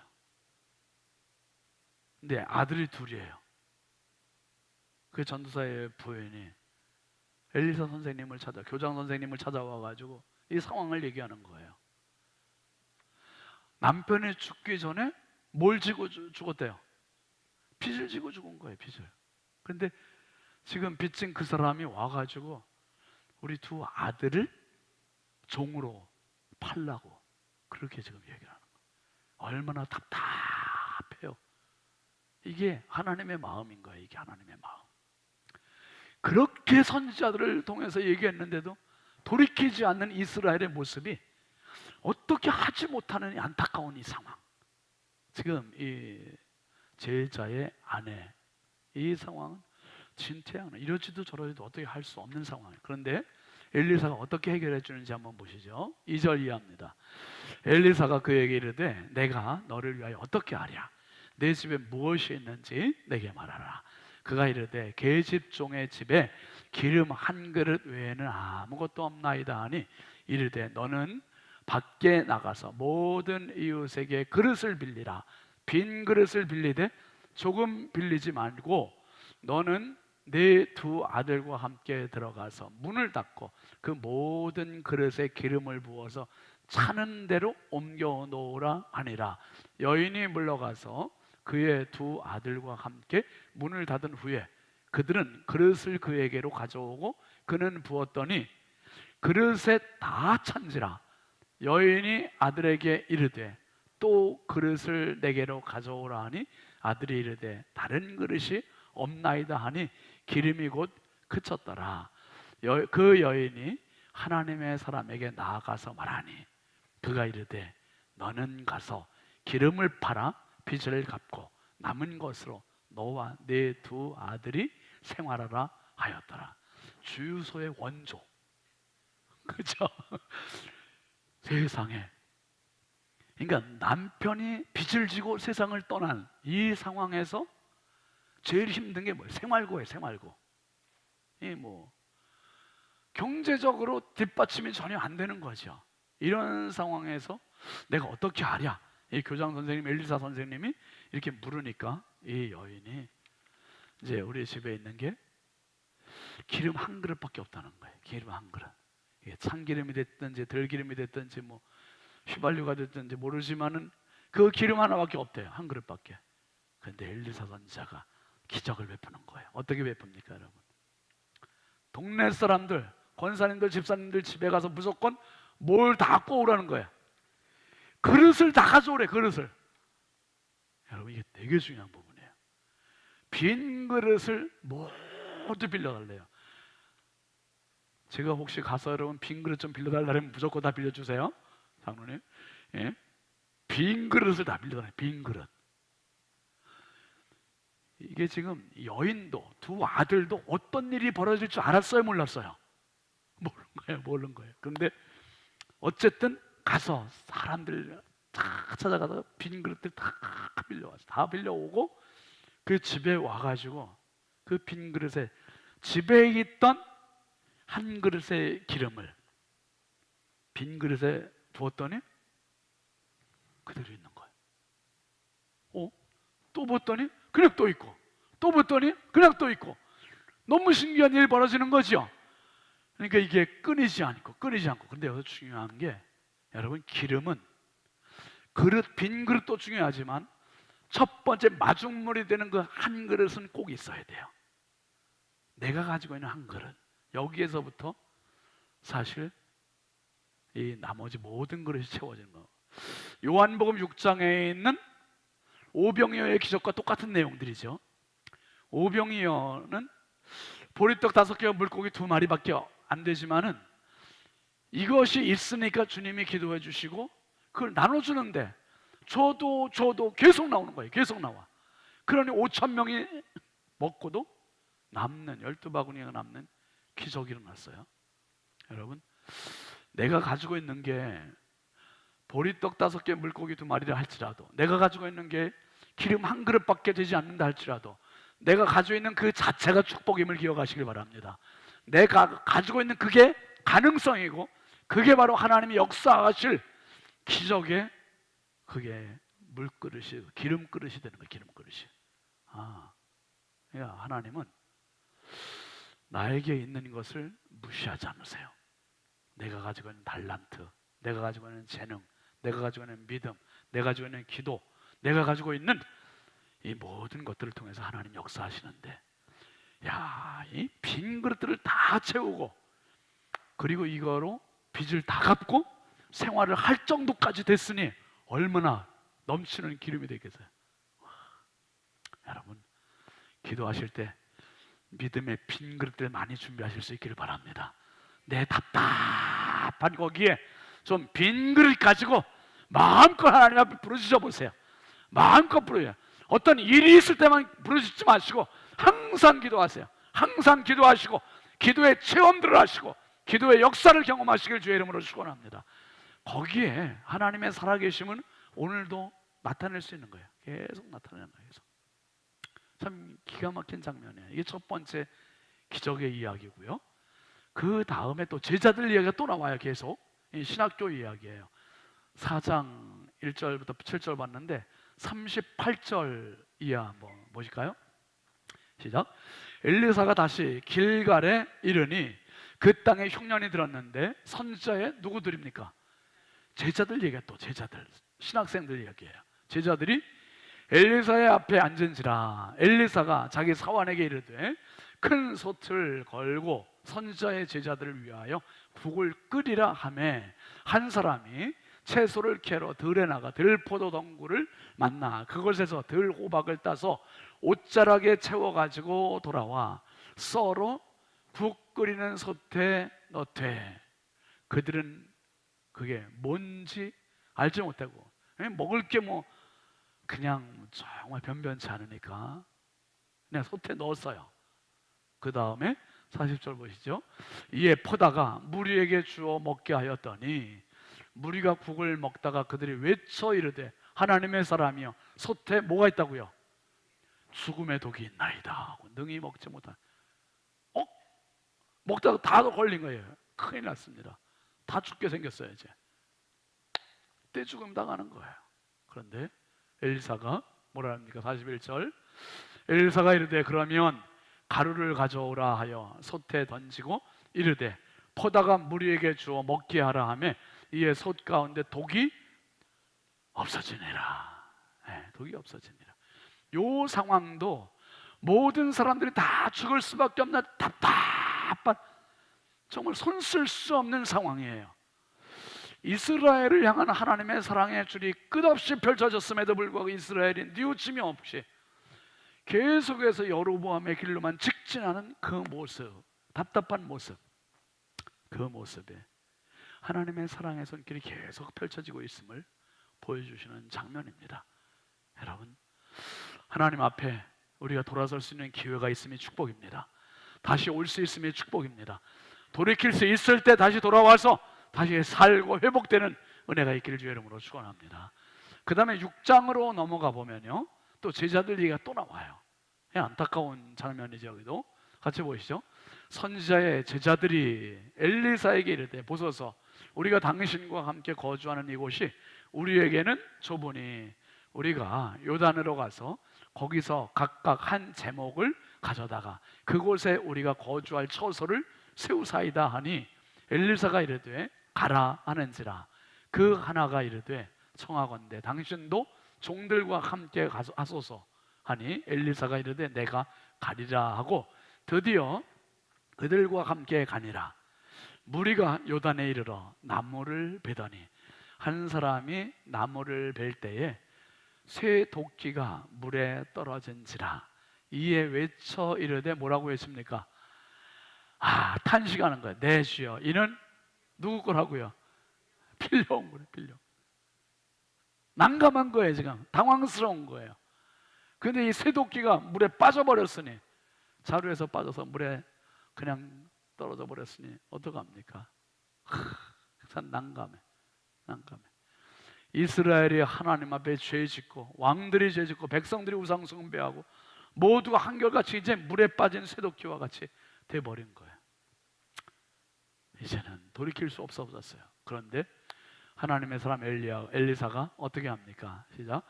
근데 아들이 둘이에요. 그 전도사의 부인이 엘리사 선생님을 교장 선생님을 찾아와가지고 이 상황을 얘기하는 거예요. 남편이 죽기 전에 뭘 지고 죽었대요? 빚을 지고 죽은 거예요, 빚을. 그런데 지금 빚진 그 사람이 와가지고 우리 두 아들을 종으로 팔라고 그렇게 지금 얘기를 하는 거예요. 얼마나 답답해요. 이게 하나님의 마음인 거예요. 이게 하나님의 마음. 그렇게 선지자들을 통해서 얘기했는데도 돌이키지 않는 이스라엘의 모습이 어떻게 하지 못하는 이 안타까운 이 상황. 지금 이 제자의 아내, 이 상황은 진퇴양난, 이러지도 저러지도 어떻게 할 수 없는 상황이에요. 그런데 엘리사가 어떻게 해결해 주는지 한번 보시죠. 2절 이해합니다. 엘리사가 그에게 이르되 내가 너를 위하여 어떻게 하랴? 내 집에 무엇이 있는지 내게 말하라. 그가 이르되 계집종의 집에 기름 한 그릇 외에는 아무것도 없나이다 하니 이르되 너는 밖에 나가서 모든 이웃에게 그릇을 빌리라. 빈 그릇을 빌리되 조금 빌리지 말고 너는 네 두 아들과 함께 들어가서 문을 닫고 그 모든 그릇에 기름을 부어서 차는 대로 옮겨 놓으라 하니라. 여인이 물러가서 그의 두 아들과 함께 문을 닫은 후에 그들은 그릇을 그에게로 가져오고 그는 부었더니 그릇에 다 찬지라. 여인이 아들에게 이르되 또 그릇을 내게로 가져오라 하니 아들이 이르되 다른 그릇이 없나이다 하니 기름이 곧 그쳤더라. 그 여인이 하나님의 사람에게 나아가서 말하니 그가 이르되 너는 가서 기름을 팔아 빚을 갚고 남은 것으로 너와 네 두 아들이 생활하라 하였더라. 주유소의 원조. 그죠? 세상에. 그러니까 남편이 빚을 지고 세상을 떠난 이 상황에서 제일 힘든 게 뭐예요? 생활고예요, 생활고. 이 뭐 경제적으로 뒷받침이 전혀 안 되는 거죠. 이런 상황에서 내가 어떻게 하랴? 이 교장 선생님, 엘리사 선생님이 이렇게 물으니까 이 여인이 이제 우리 집에 있는 게 기름 한 그릇밖에 없다는 거예요. 기름 한 그릇. 이게 참기름이 됐든지 들기름이 됐든지 뭐 휘발유가 됐든지 모르지만은 그 기름 하나밖에 없대요. 한 그릇밖에. 그런데 엘리사 선지자가 기적을 베푸는 거예요. 어떻게 베풉니까, 여러분? 동네 사람들, 권사님들, 집사님들 집에 가서 무조건 뭘 다 갖고 오라는 거예요. 그릇을 다 가져오래, 그릇을. 여러분, 이게 되게 중요한 부분이에요. 빈 그릇을 모두 빌려달래요. 제가 혹시 가서 여러분 빈 그릇 좀 빌려달라면 무조건 다 빌려주세요, 장로님. 예? 빈 그릇을 다 빌려달래요. 빈 그릇. 이게 지금 여인도 두 아들도 어떤 일이 벌어질 줄 알았어요, 몰랐어요? 모르는 거예요. 그런데 어쨌든 가서 사람들 다 찾아가서 빈 그릇들 다 빌려와서 다 빌려오고 그 집에 와가지고 그 빈 그릇에 집에 있던 한 그릇의 기름을 빈 그릇에 부었더니 그대로 있는 거예요. 또 부었더니 그냥 또 있고, 또 부었더니 그냥 또 있고. 너무 신기한 일이 벌어지는 거죠. 그러니까 이게 끊이지 않고. 근데 여기서 중요한 게 여러분, 기름은 빈 그릇도 중요하지만 첫 번째 마중물이 되는 그 한 그릇은 꼭 있어야 돼요. 내가 가지고 있는 한 그릇. 여기에서부터 사실 이 나머지 모든 그릇이 채워지는 거. 요한복음 6장에 있는 오병이어의 기적과 똑같은 내용들이죠. 오병이어는 보리떡 5개와 물고기 2마리밖에 안 되지만은 이것이 있으니까 주님이 기도해 주시고 그걸 나눠주는데 저도 계속 나오는 거예요. 계속 나와. 그러니 5,000명이 먹고도 남는 12바구니가 남는 기적이 일어났어요. 여러분, 내가 가지고 있는 게 보리떡 5개 물고기 2마리를 할지라도, 내가 가지고 있는 게 기름 한 그릇밖에 되지 않는다 할지라도, 내가 가지고 있는 그 자체가 축복임을 기억하시길 바랍니다. 내가 가지고 있는 그게 가능성이고 그게 바로 하나님이 역사하실 기적에 그게 물그릇이 기름 그릇이 되는 거예요. 기름 그릇이. 그러니까 하나님은 나에게 있는 것을 무시하지 않으세요. 내가 가지고 있는 달란트, 내가 가지고 있는 재능, 내가 가지고 있는 믿음, 내가 가지고 있는 기도, 내가 가지고 있는 이 모든 것들을 통해서 하나님 역사하시는데, 야, 이 빈 그릇들을 다 채우고 그리고 이거로 빚을 다 갚고 생활을 할 정도까지 됐으니 얼마나 넘치는 기름이 되겠어요. 여러분, 기도하실 때 믿음의 빈 그릇들 많이 준비하실 수 있기를 바랍니다. 내 답답한 거기에 좀 빈 그릇 가지고 마음껏 하나님 앞에 부르짖어 보세요. 마음껏 부르요. 어떤 일이 있을 때만 부르짖지 마시고 항상 기도하세요. 항상 기도하시고 기도의 체험들을 하시고 기도의 역사를 경험하시길 주의 이름으로 축원합니다. 거기에 하나님의 살아계심은 오늘도 나타낼 수 있는 거예요. 계속 나타내는 거예요. 계속. 참 기가 막힌 장면이에요. 이게 첫 번째 기적의 이야기고요. 그 다음에 또 제자들 이야기가 또 나와요. 계속 신학교 이야기예요. 4장 1절부터 7절 봤는데 38절 이하 한번 보실까요? 시작. 엘리사가 다시 길갈에 이르니 그 땅에 흉년이 들었는데 선지자의 누구들입니까? 제자들 얘기야. 또 제자들, 신학생들 얘기예요. 제자들이 엘리사의 앞에 앉은지라 엘리사가 자기 사환에게 이르되 큰 솥을 걸고 선지자의 제자들을 위하여 국을 끓이라 하매 한 사람이 채소를 캐러 들에 나가 들포도 덩굴을 만나 그곳에서 들호박을 따서 옷자락에 채워가지고 돌아와 썰어 국 끓이는 솥에 넣되 그들은 그게 뭔지 알지 못하고 먹을 게 뭐 그냥 정말 변변치 않으니까 그냥 솥에 넣었어요. 그 다음에 40절 보시죠. 이에 퍼다가 무리에게 주어 먹게 하였더니 무리가 국을 먹다가 그들이 외쳐 이르되 하나님의 사람이여 솥에 뭐가 있다고요? 죽음의 독이 있나이다 하고 능히 먹지 못한. 먹다가 다 걸린 거예요. 큰일 났습니다. 다 죽게 생겼어요. 이제 떼죽음 당하는 거예요. 그런데 엘리사가 뭐라 합니까? 41절 엘리사가 이르되 그러면 가루를 가져오라 하여 솥에 던지고 이르되 퍼다가 무리에게 주어 먹게 하라 하며 이에 솥 가운데 독이 없어지니라. 독이 없어지니라. 요 상황도 모든 사람들이 다 죽을 수밖에 없는 답답한 정말 손쓸 수 없는 상황이에요. 이스라엘을 향한 하나님의 사랑의 줄이 끝없이 펼쳐졌음에도 불구하고 이스라엘이 뉘우침이 없이 계속해서 여로보암의 길로만 직진하는 그 모습, 답답한 모습, 그 모습에 하나님의 사랑의 손길이 계속 펼쳐지고 있음을 보여주시는 장면입니다. 여러분, 하나님 앞에 우리가 돌아설 수 있는 기회가 있음이 축복입니다. 다시 올 수 있음이 축복입니다. 돌이킬 수 있을 때 다시 돌아와서 다시 살고 회복되는 은혜가 있기를 주의 이름으로 축원합니다. 그 다음에 6장으로 넘어가 보면요 또 제자들 얘기가 또 나와요. 안타까운 장면이죠. 여기도 같이 보시죠. 선지자의 제자들이 엘리사에게 이르되 보소서 우리가 당신과 함께 거주하는 이곳이 우리에게는 좁으니 우리가 요단으로 가서 거기서 각각 한 제목을 가져다가 그곳에 우리가 거주할 처소를 세우사이다 하니 엘리사가 이르되 가라 하는지라 그 하나가 이르되 청하건대 당신도 종들과 함께 가소서 하니 엘리사가 이르되 내가 가리라 하고 드디어 그들과 함께 가니라. 무리가 요단에 이르러 나무를 베더니 한 사람이 나무를 벨 때에 새 도끼가 물에 떨어진지라. 이에 외쳐 이르되 뭐라고 외칩니까? 탄식하는 거예요. 내 주여 이는 누구 거라고요? 필요한 거예요. 필요. 난감한 거예요. 지금 당황스러운 거예요. 근데 이 새도끼가 물에 빠져버렸으니 자루에서 빠져서 물에 그냥 떨어져 버렸으니 어떡합니까? 참 난감해. 이스라엘이 하나님 앞에 죄 짓고 왕들이 죄 짓고 백성들이 우상 숭배하고 모두가 한결같이 이제 물에 빠진 새도끼와 같이 돼버린 거예요. 이제는 돌이킬 수 없어졌어요. 그런데 하나님의 사람 엘리사가 어떻게 합니까? 시작.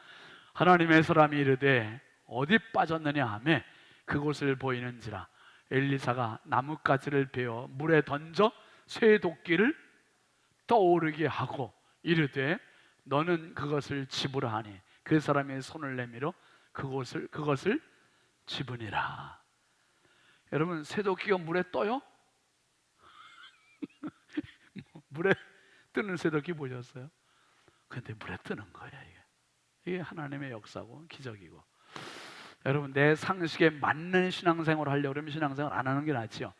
하나님의 사람이 이르되 어디 빠졌느냐 하매 그곳을 보이는지라. 엘리사가 나뭇가지를 베어 물에 던져 쇠 도끼를 떠오르게 하고 이르되 너는 그것을 집으라 하니 그 사람의 손을 내밀어 그것을 집으니라. 여러분, 쇠도끼가 물에 떠요? 물에 뜨는 쇠도끼 보셨어요? 근데 물에 뜨는 거예요. 이게 하나님의 역사고 기적이고. 여러분, 내 상식에 맞는 신앙생활을 하려고 그러면 신앙생활 안 하는 게 낫지요.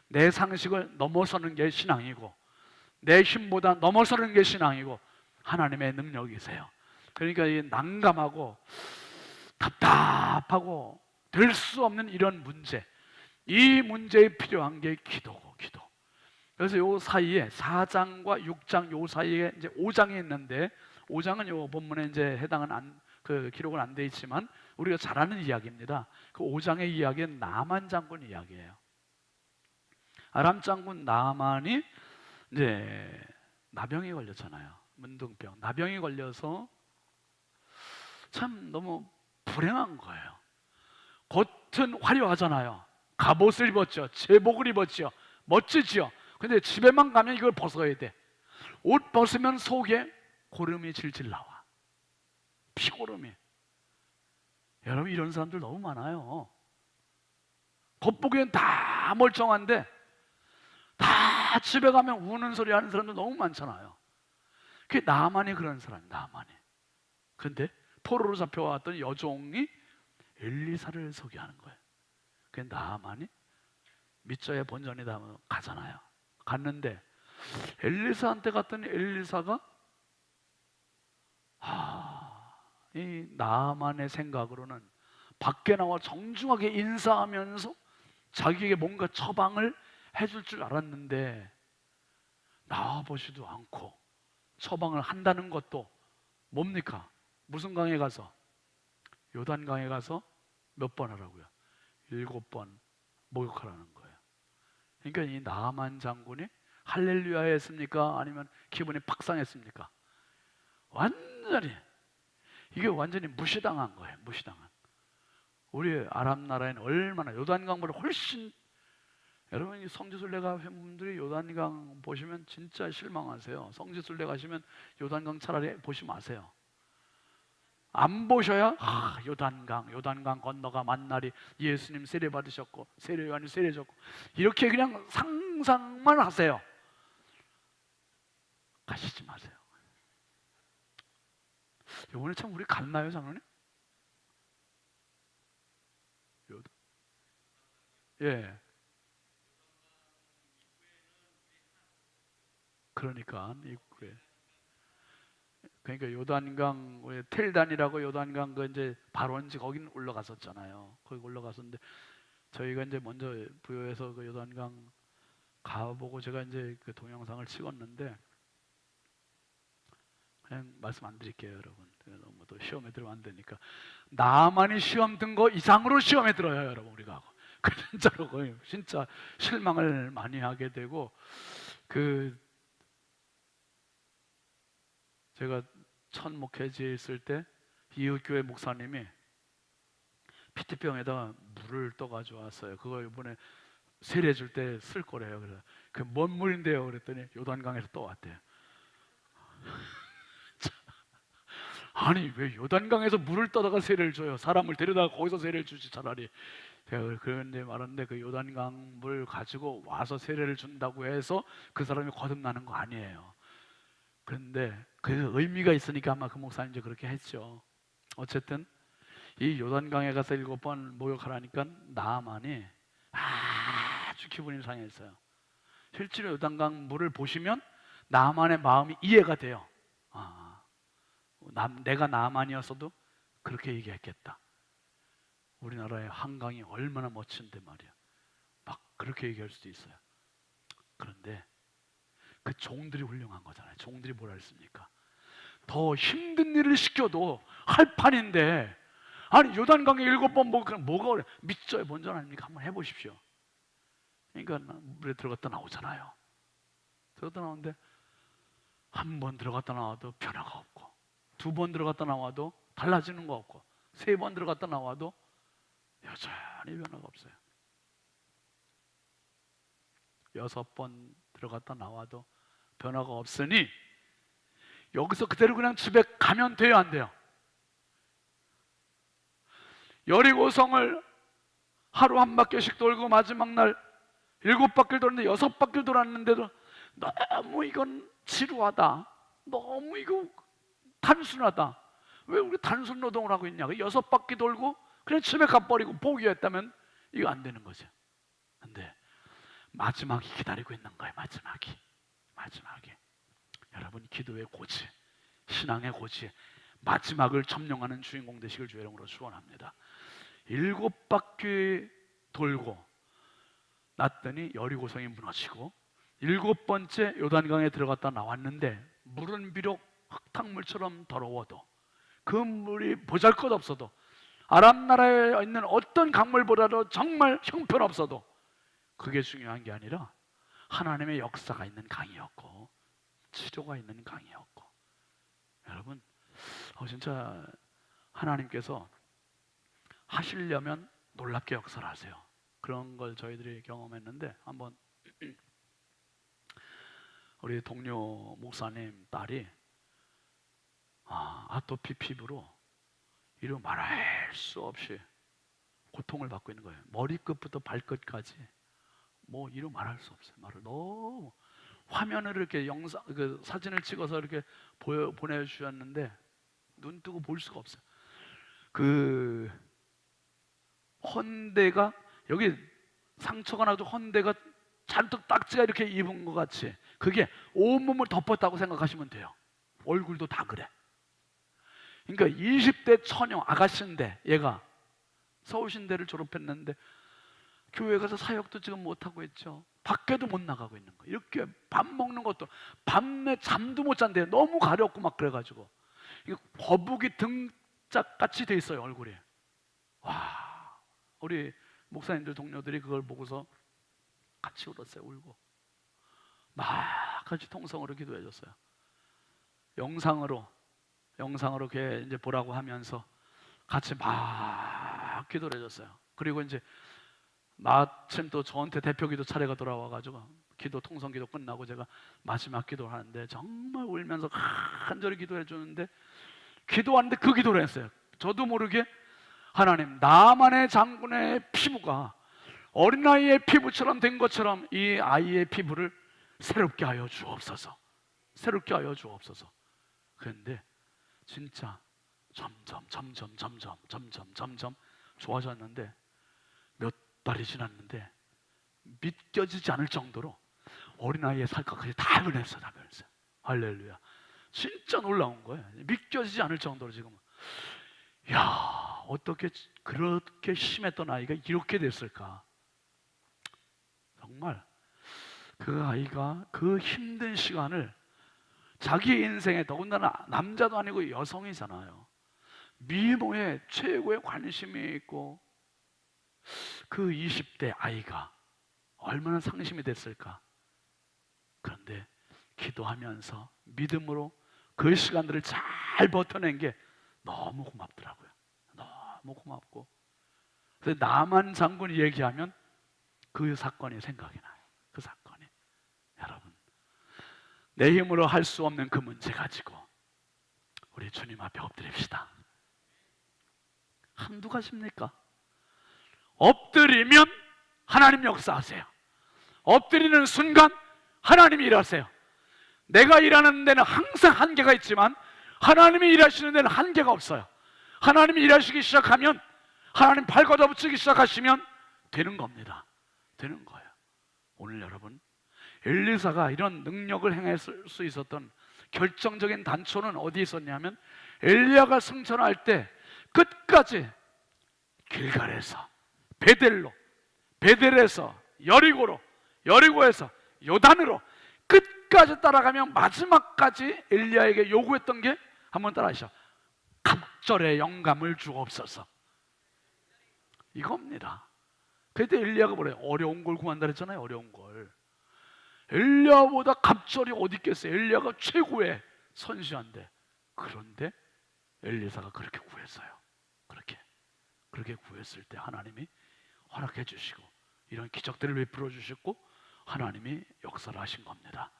내 상식을 넘어서는 게 신앙이고 내 힘보다 넘어서는 게 신앙이고 하나님의 능력이세요. 그러니까 이 난감하고 답답하고 될 수 없는 이런 문제, 이 문제에 필요한 게 기도고 기도. 그래서 요 사이에 4장과 6장 요 사이에 이제 5장이 있는데 5장은 요 본문에 이제 해당은 기록은 안 돼 있지만 우리가 잘 아는 이야기입니다. 그 5장의 이야기는 나만 장군 이야기예요. 아람 장군 나만이 이제 나병이 걸렸잖아요. 문둥병. 나병이 걸려서 참 너무 불행한 거예요. 겉은 화려하잖아요. 갑옷을 입었죠. 제복을 입었죠. 멋지지요. 근데 집에만 가면 이걸 벗어야 돼. 옷 벗으면 속에 고름이 질질 나와. 피고름이. 여러분, 이런 사람들 너무 많아요. 겉보기엔 다 멀쩡한데 다 집에 가면 우는 소리 하는 사람들 너무 많잖아요. 그게 나만이 그런 사람이에요. 나만이. 근데 포로로 잡혀왔던 여종이 엘리사를 소개하는 거예요. 그게 나만이 밑져야 본전이다 하면 가잖아요. 갔는데 엘리사한테 갔더니 엘리사가 이 나만의 생각으로는 밖에 나와 정중하게 인사하면서 자기에게 뭔가 처방을 해줄 줄 알았는데 나와보지도 않고 처방을 한다는 것도 뭡니까? 무슨 강에 가서? 요단강에 가서 몇 번 하라고요? 7번 목욕하라는 거예요. 그러니까 이 나만 장군이 할렐루야 했습니까? 아니면 기분이 팍 상했습니까? 이게 완전히 무시당한 거예요. 무시당한. 우리 아랍 나라에는 얼마나 요단강보다 훨씬, 여러분, 성지순례가 회원분들이 요단강 보시면 진짜 실망하세요. 성지순례 가시면 요단강 차라리 보지 마세요. 안 보셔야 요단강 건너가 만날이 예수님 세례 받으셨고 세례 요한이 세례 줬고 이렇게 그냥 상상만 하세요. 가시지 마세요. 이번에 참 우리 갔나요, 장로님? 예. 그러니까 입구에. 그러니까 요단강 텔단이라고 요단강 그 이제 발원지 거기는 올라갔었잖아요. 거기 올라갔었는데 저희가 이제 먼저 부여해서 그 요단강 가보고 제가 이제 그 동영상을 찍었는데 그냥 말씀 안 드릴게요, 여러분. 너무 또 시험에 들으면 안 되니까. 나만이 시험 든 거 이상으로 시험에 들어요, 여러분. 우리가 하고. 그 진짜로 거의 진짜 실망을 많이 하게 되고 제가 첫 목회지에 있을 때 이웃교회 목사님이 피트병에다 물을 떠가지고 왔어요. 그거 이번에 세례 줄 때 쓸 거래요. 그래서 그 뭔 물인데요? 그랬더니 요단강에서 떠왔대요. 아니 왜 요단강에서 물을 떠다가 세례를 줘요? 사람을 데려다가 거기서 세례를 주지 차라리. 제가 그런데 말하는데 그 요단강 물 가지고 와서 세례를 준다고 해서 그 사람이 거듭나는 거 아니에요. 그런데 그 의미가 있으니까 아마 그 목사님 이제 그렇게 했죠. 어쨌든 이 요단강에 가서 7번 목욕하라니까 나만이 아주 기분이 상했어요. 실제로 요단강 물을 보시면 나만의 마음이 이해가 돼요. 내가 나만이었어도 그렇게 얘기했겠다. 우리나라의 한강이 얼마나 멋진데 말이야. 막 그렇게 얘기할 수도 있어요. 그런데 그 종들이 훌륭한 거잖아요. 종들이 뭐라 했습니까? 더 힘든 일을 시켜도 할 판인데 아니 요단강에 7번 그럼 뭐가 그래? 믿져야 본전 아닙니까? 한번 해보십시오. 그러니까 물에 들어갔다 나오잖아요. 들어갔다 나오는데 한 번 들어갔다 나와도 변화가 없고, 두 번 들어갔다 나와도 달라지는 거 없고, 세 번 들어갔다 나와도 여전히 변화가 없어요. 6번 들어갔다 나와도 변화가 없으니 여기서 그대로 그냥 집에 가면 돼요, 안 돼요? 여리고성을 하루 한 바퀴씩 돌고 마지막 날 7바퀴를 돌았는데 6바퀴를 돌았는데도 너무 이건 지루하다, 너무 이거 단순하다, 왜 우리 단순 노동을 하고 있냐, 6바퀴 돌고 그냥 집에 가버리고 포기했다면 이거 안 되는 거죠. 근데 마지막이 기다리고 있는 거예요. 마지막이. 여러분, 기도의 고지, 신앙의 고지, 마지막을 점령하는 주인공 되시길 주의 이름으로 축원합니다. 7바퀴 돌고 났더니 여리고성이 무너지고 7번째 요단강에 들어갔다 나왔는데 물은 비록 흙탕물처럼 더러워도 그 물이 보잘것없어도 아람 나라에 있는 어떤 강물보다도 정말 형편없어도 그게 중요한 게 아니라 하나님의 역사가 있는 강이었고 치료가 있는 강이었고, 여러분 진짜 하나님께서 하시려면 놀랍게 역사를 하세요. 그런 걸 저희들이 경험했는데, 한번 우리 동료 목사님 딸이 아토피 피부로 이루 말할 수 없이 고통을 받고 있는 거예요. 머리끝부터 발끝까지 뭐 이루 말할 수 없어요. 말을 너무 화면을 이렇게 영상 사진을 찍어서 이렇게 보내주셨는데 눈 뜨고 볼 수가 없어요. 그 헌대가 여기 상처가 나도 헌대가 잔뜩 딱지가 이렇게 입은 것 같이 그게 온몸을 덮었다고 생각하시면 돼요. 얼굴도 다 그래. 그러니까 20대 처녀 아가씨인데 얘가 서울신대를 졸업했는데 교회 가서 사역도 지금 못하고 있죠. 밖에도 못 나가고 있는 거예요. 이렇게 밥 먹는 것도 밤에 잠도 못 잔대요. 너무 가렵고 막 그래가지고 거북이 등짝같이 돼 있어요, 얼굴이. 와, 우리 목사님들 동료들이 그걸 보고서 같이 울었어요. 울고 막 같이 통성으로 기도해 줬어요. 영상으로 걔 이제 보라고 하면서 같이 막 기도를 해줬어요. 그리고 이제 마침 또 저한테 대표기도 차례가 돌아와가지고 기도 통성기도 끝나고 제가 마지막 기도를 하는데 정말 울면서 간절히 기도해 주는데 기도하는데 그 기도를 했어요. 저도 모르게 하나님, 나만의 장군의 피부가 어린아이의 피부처럼 된 것처럼 이 아이의 피부를 새롭게 하여 주옵소서. 새롭게 하여 주옵소서. 그런데 진짜 점점 좋아졌는데 몇 달이 지났는데 믿겨지지 않을 정도로 어린아이의 살갗까지 다 변했어요. 할렐루야. 진짜 놀라운 거예요. 믿겨지지 않을 정도로 지금. 야, 어떻게 그렇게 심했던 아이가 이렇게 됐을까? 정말 그 아이가 그 힘든 시간을 자기 인생에, 더군다나 남자도 아니고 여성이잖아요. 미모에 최고의 관심이 있고 그 20대 아이가 얼마나 상심이 됐을까. 그런데 기도하면서 믿음으로 그 시간들을 잘 버텨낸 게 너무 고맙더라고요. 너무 고맙고, 그래서 나만 장군이 얘기하면 그 사건이 생각이 나요. 그 사건이. 여러분, 내 힘으로 할 수 없는 그 문제 가지고 우리 주님 앞에 엎드립시다. 한두 가지입니까? 엎드리면 하나님 역사하세요. 엎드리는 순간 하나님이 일하세요. 내가 일하는 데는 항상 한계가 있지만 하나님이 일하시는 데는 한계가 없어요. 하나님이 일하시기 시작하면, 하나님 발 걷어붙이기 시작하시면 되는 겁니다. 되는 거예요. 오늘 여러분, 엘리사가 이런 능력을 행했을 수 있었던 결정적인 단초는 어디에 있었냐면, 엘리야가 승천할 때 끝까지 길갈에서 베델로, 베델에서 여리고로, 여리고에서 요단으로 끝까지 따라가면 마지막까지 엘리야에게 요구했던 게, 한번 따라하시죠. 갑절의 영감을 주옵소서. 이겁니다. 그때 엘리야가 뭐래요? 어려운 걸 구한다 그랬잖아요. 어려운 걸. 엘리야보다 갑절이 어디 있겠어요? 엘리야가 최고의 선지자인데. 그런데 엘리사가 그렇게 구했어요. 그렇게 구했을 때 하나님이 허락해 주시고 이런 기적들을 베풀어 주셨고 하나님이 역사를 하신 겁니다.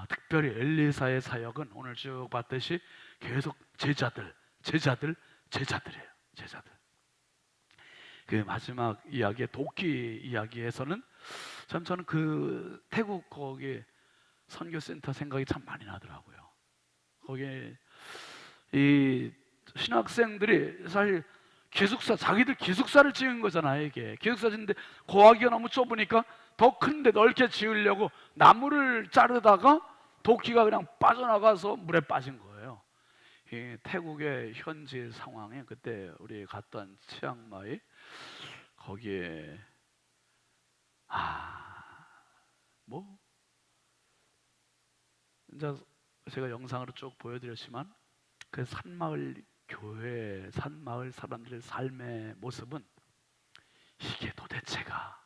특별히 엘리사의 사역은 오늘 쭉 봤듯이 계속 제자들이에요. 제자들. 그 마지막 이야기의 도끼 이야기에서는 저는 그 태국 거기 선교센터 생각이 참 많이 나더라고요. 거기에 이 신학생들이 사실 자기들 기숙사를 지은 거잖아요. 이게 기숙사 짓는데 거하기가 너무 좁으니까 더 큰데 넓게 지으려고 나무를 자르다가 도끼가 그냥 빠져나가서 물에 빠진 거예요. 이 태국의 현지 상황에 그때 우리 갔던 치앙마이 거기에 뭐 이제 제가 영상으로 쭉 보여드렸지만 그 산마을 교회, 산마을 사람들의 삶의 모습은 이게 도대체가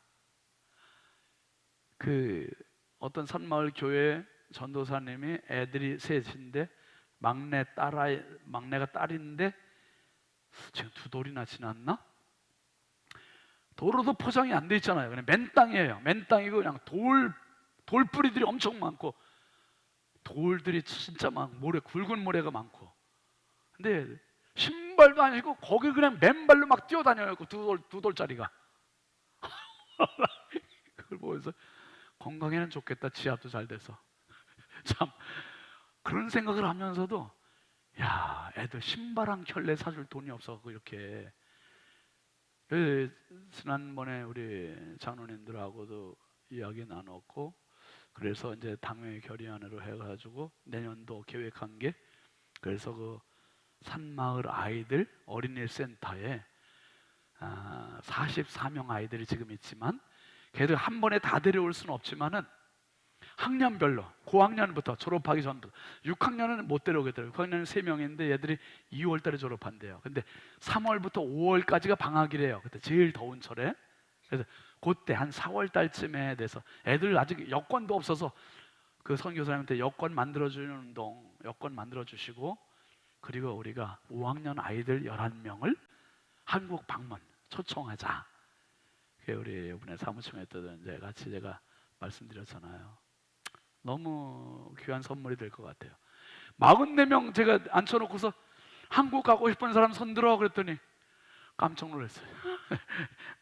그 어떤 산마을 교회 전도사님이 애들이 셋인데 막내가 딸인데 지금 2돌이나 지났나? 도로도 포장이 안 돼 있잖아요. 그냥 맨 땅이에요. 맨 땅이고 그냥 돌뿌리들이 엄청 많고 돌들이 진짜 막 굵은 모래가 많고. 근데 신발도 안 신고 거기 그냥 맨발로 막 뛰어다녀요. 그 2돌짜리가. 그걸 보면서 건강에는 좋겠다. 지압도 잘 돼서. 참 그런 생각을 하면서도 애들 신발 한 켤레 사줄 돈이 없어서 이렇게. 지난번에 우리 장로님들하고도 이야기 나눴고 그래서 이제 당회 결의안으로 해가지고 내년도 계획한 게 그래서 그 산마을 아이들 어린이 센터에 44명 아이들이 지금 있지만 걔들 한 번에 다 데려올 수는 없지만은 학년별로 고학년부터 졸업하기 전부터 6학년은 못 데려오겠더라고요. 6학년은 3명인데 얘들이 2월 달에 졸업한대요. 근데 3월부터 5월까지가 방학이래요. 그때 제일 더운 철에. 그래서 그때 한 4월 달쯤에 돼서 애들 아직 여권도 없어서 그 선교사님한테 여권 만들어주는 운동 여권 만들어주시고 그리고 우리가 5학년 아이들 11명을 한국 방문 초청하자. 그게 우리 이번에 사무총회 때도 이제 같이 제가 말씀드렸잖아요. 너무 귀한 선물이 될 것 같아요. 44명 제가 앉혀놓고서 한국 가고 싶은 사람 손들어 그랬더니 깜짝 놀랐어요.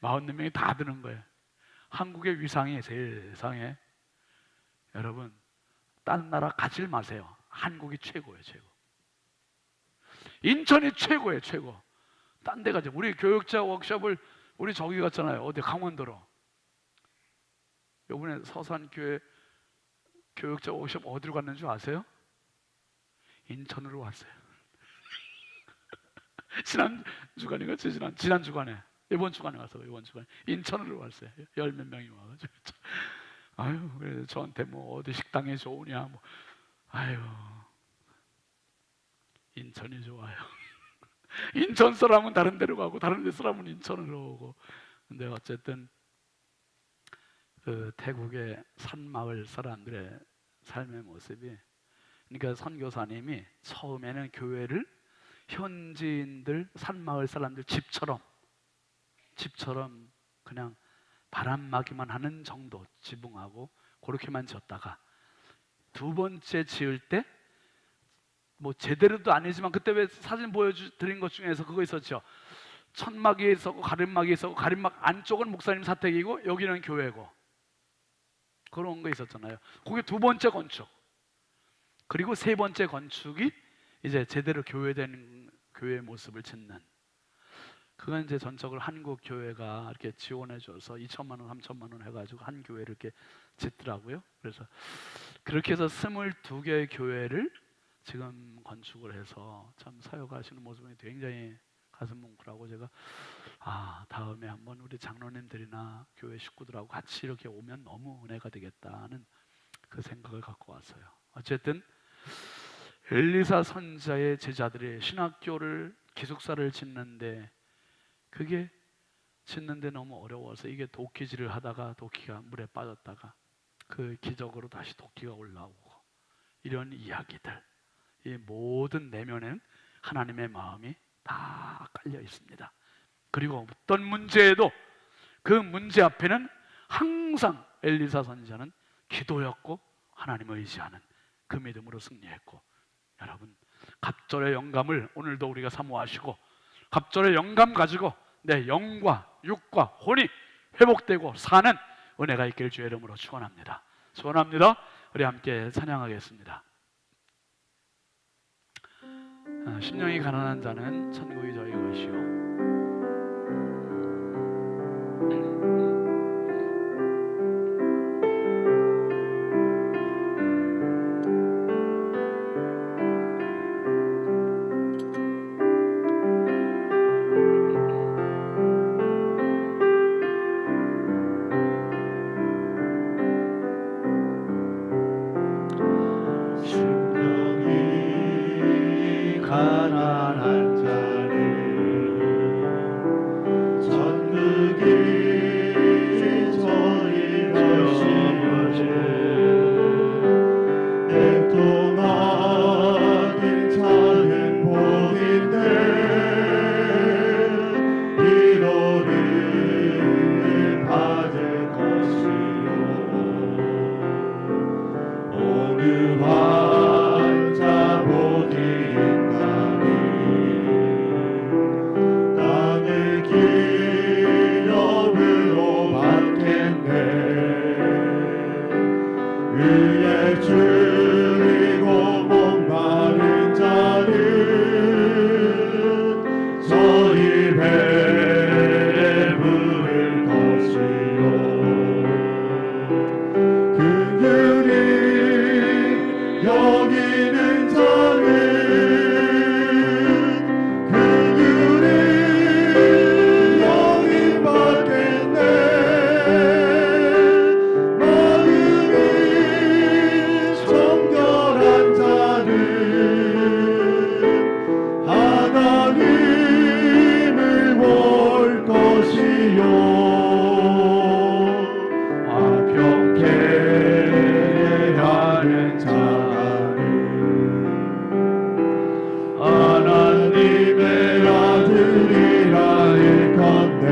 44명이 다 드는 거예요. 한국의 위상이 세상에 여러분 다른 나라 가지 마세요. 한국이 최고예요. 최고. 인천이 최고예요. 최고. 딴 데 가지. 우리 교육자 워크숍을 우리 저기 갔잖아요. 어디 강원도로. 이번에 서산교회 교육자 워크숍 어디로 갔는 줄 아세요? 인천으로 왔어요. 지난 주간인가? 지난 주간에 이번 주간에 와서 이번 주간에 인천으로 왔어요. 10몇 명이 와가지고 아유 그래서 저한테 뭐 어디 식당이 좋으냐 뭐 아유 인천이 좋아요. 인천 사람은 다른 데로 가고 다른 데 사람은 인천으로 오고. 근데 어쨌든 그 태국의 산마을 사람들의 삶의 모습이 그러니까 선교사님이 처음에는 교회를 현지인들 산마을 사람들 집처럼 그냥 바람막이만 하는 정도 지붕하고 그렇게만 지었다가 두 번째 지을 때 뭐 제대로도 아니지만 그때 왜 사진 보여드린 것 중에서 그거 있었죠. 천막이 있었고 가림막이 있었고 가림막 안쪽은 목사님 사택이고 여기는 교회고 그런 거 있었잖아요. 그게 두 번째 건축. 그리고 세 번째 건축이 이제 제대로 교회된 교회의 모습을 짓는. 그건 이제 전적으로 한국 교회가 이렇게 지원해줘서 2천만 원, 3천만 원 해가지고 한 교회를 이렇게 짓더라고요. 그래서 그렇게 해서 22개의 교회를 지금 건축을 해서 참 사역하시는 모습이 굉장히 가슴 뭉클하고 제가 다음에 한번 우리 장로님들이나 교회 식구들하고 같이 이렇게 오면 너무 은혜가 되겠다는 그 생각을 갖고 왔어요. 어쨌든 엘리사 선지자의 제자들이 신학교를 기숙사를 짓는데 그게 짓는데 너무 어려워서 이게 도끼질을 하다가 도끼가 물에 빠졌다가 그 기적으로 다시 도끼가 올라오고 이런 이야기들, 이 모든 내면엔 하나님의 마음이 다 깔려 있습니다. 그리고 어떤 문제에도 그 문제 앞에는 항상 엘리사 선지자는 기도였고 하나님을 의지하는 그 믿음으로 승리했고, 여러분 갑절의 영감을 오늘도 우리가 사모하시고 갑절의 영감 가지고 내 영과 육과 혼이 회복되고 사는 은혜가 있길 주의 이름으로 축원합니다. 축원합니다. 우리 함께 찬양하겠습니다. 심령이 가난한 자는 천국이 저희 것이요 심령이 가난한 자는 천국이 저희 것이요 애통하는 자는 복인데 이로를 받을 것이요 오류한 자 보기 인간이 땅의 기업으로 받겠네 위에 줄이고 목마른 자는 저희 배에 부을 것이요 긍휼히 여기는 자는 긍휼히 영입받겠네 마음이 정결한 자는 하나님을 볼 것이요 화평케 하는 자는 하나님의 아들이라 일컫네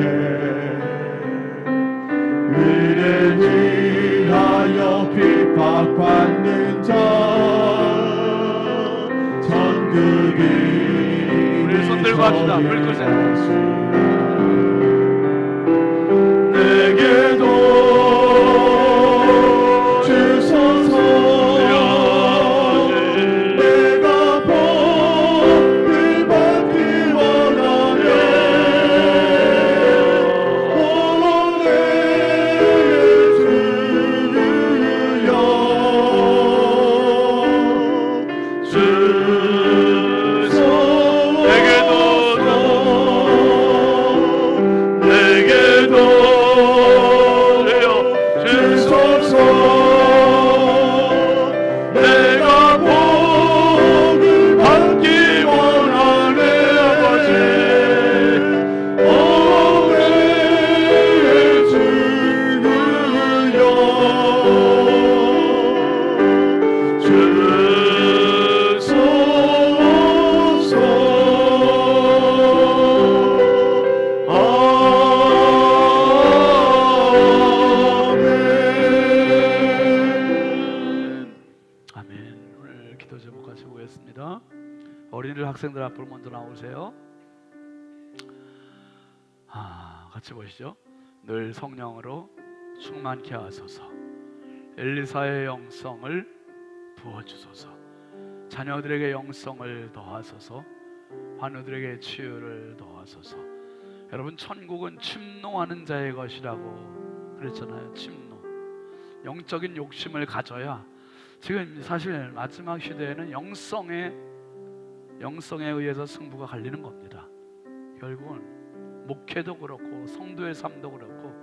의를 위하여 핍박받는 자 천국이 우리 손 들고 합시다. 물끝에. 내게도 주소서 내가 복을 받기 원하네 오늘 주여 주소서 내게도 주소서 내가 복을 받기 원하네 아버지 오늘 아멘. 오늘 기도 제목 같이 보겠습니다. 어린이들 학생들 앞으로 먼저 나오세요. 같이 보시죠. 늘 성령으로 충만케 하소서. 엘리사의 영성을 부어주소서. 자녀들에게 영성을 더하소서. 환우들에게 치유를 더하소서. 여러분 천국은 침노하는 자의 것이라고 그랬잖아요. 침노. 영적인 욕심을 가져야, 지금 사실 마지막 시대에는 영성에 의해서 승부가 갈리는 겁니다. 결국은 목회도 그렇고 성도의 삶도 그렇고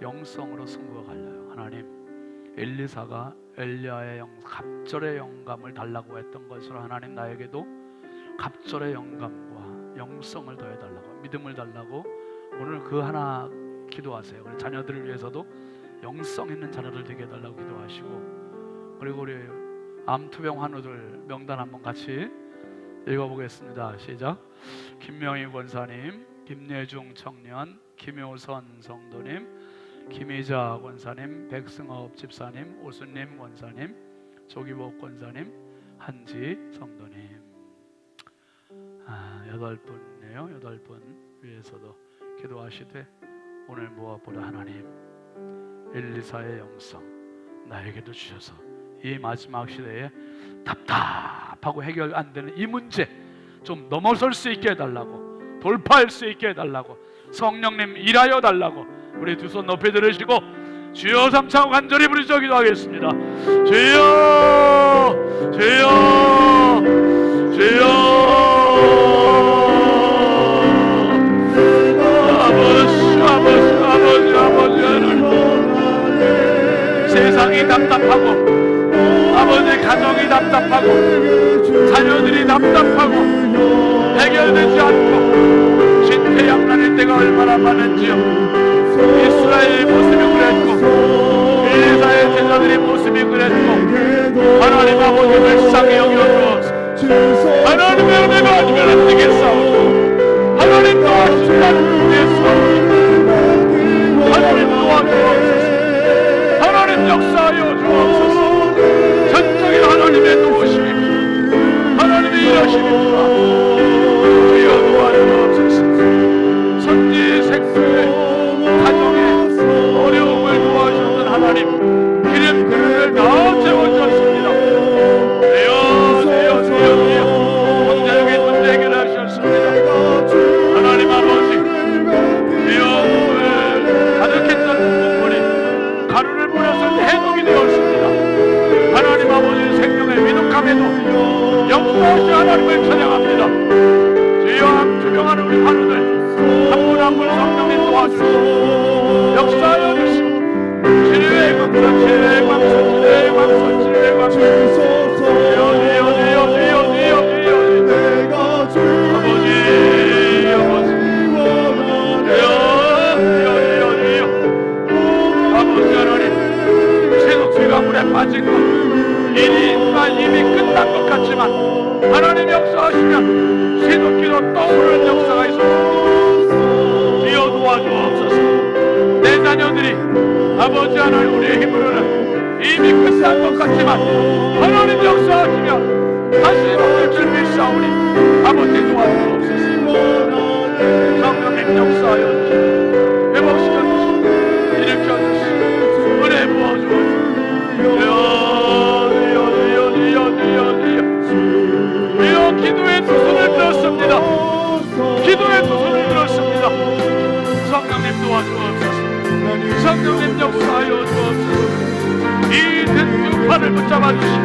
영성으로 승부가 갈려요. 하나님, 엘리사가 엘리야의 갑절의 영감을 달라고 했던 것으로 하나님 나에게도 갑절의 영감과 영성을 더해달라고, 믿음을 달라고 오늘 그 하나 기도하세요. 우리 자녀들을 위해서도 영성 있는 자녀들 되게 해달라고 기도하시고, 그리고 우리 암투병 환우들 명단 한번 같이 읽어보겠습니다. 시작. 김명희 권사님, 김예중 청년, 김효선 성도님, 김희자 권사님, 백승업 집사님, 오수님 권사님, 조기복 권사님, 한지 성도님. 8분이에요. 8분 위해서도 기도하시되, 오늘 무엇보다 하나님 엘리사의 영성 나에게도 주셔서 이 마지막 시대에 답답하고 해결 안 되는 이 문제 좀 넘어설 수 있게 해달라고, 돌파할 수 있게 해달라고, 성령님 일하여 달라고 우리 두 손 높이 들으시고 주여 삼창 간절히 부르짖어 기도하겠습니다. 주여, 주여, 주여. 아버지 하나님, 세상이 답답하고, 아버지 가정이 답답하고, 자녀들이 답답하고, 해결되지 않고 진퇴양난일 때가 얼마나 많은지요. 이스라엘의 모습이 그랬고, 엘리사의 제자들의 모습이 그랬고, 하나님 아버지 불쌍히 여겨주옵소서. 하나님의 은혜가 아니면 안 되겠사오니 하나님 도와주시라는 예수, 하나님 도와주옵소서. 하나님 역사하여 주옵소서. 전적인 하나님의 도우심이 필요합니다. 하나님의 일하심이 필요합니다. 주여 도와주옵소서. 선지 생수의 가정의 어려움을 도와주셨던 하나님, 기름 그릇을 다 채워주셨습니다. 주여 경제적인 문제 해결하셨습니다. 하나님 아버지, 주여 가득했던 국물이 가루를 뿌렸을 때 해독이 되었습니다. 하나님 아버지, 생명의 위독함에도 역사하시 하나님을 찬양합니다. 주여 암투병하는 우리 환우들 한 분 한 분 성령님 도와주시고 역사하여 주시고, 치료의 광선, 치료의 광선, 치료의 광선, 치료의 광선. 물에 빠진 것, 이미 끝난 것 같지만 하나님 역사하시면 새롭기도 떠오르는 역사가 있었습니다. 주여 도와주옵소서. 내 자녀들이 아버지 하나님 우리의 힘으로는 이미 끝난 것 같지만 하나님 역사하시면 다시 먹을 줄 믿사오니 아버지 도와주옵소서. 성령님 역사하여 주시고 회복시켜 주시고 일으켜 주시고 은혜 부어주옵소서. 주여 기도의 두 손을 들었습니다. 기도의 두 손을 들었습니다. 성령님 도와주옵소서. 성령님 역사하여 주옵소서. 이 든 두 팔을 붙잡아 주시고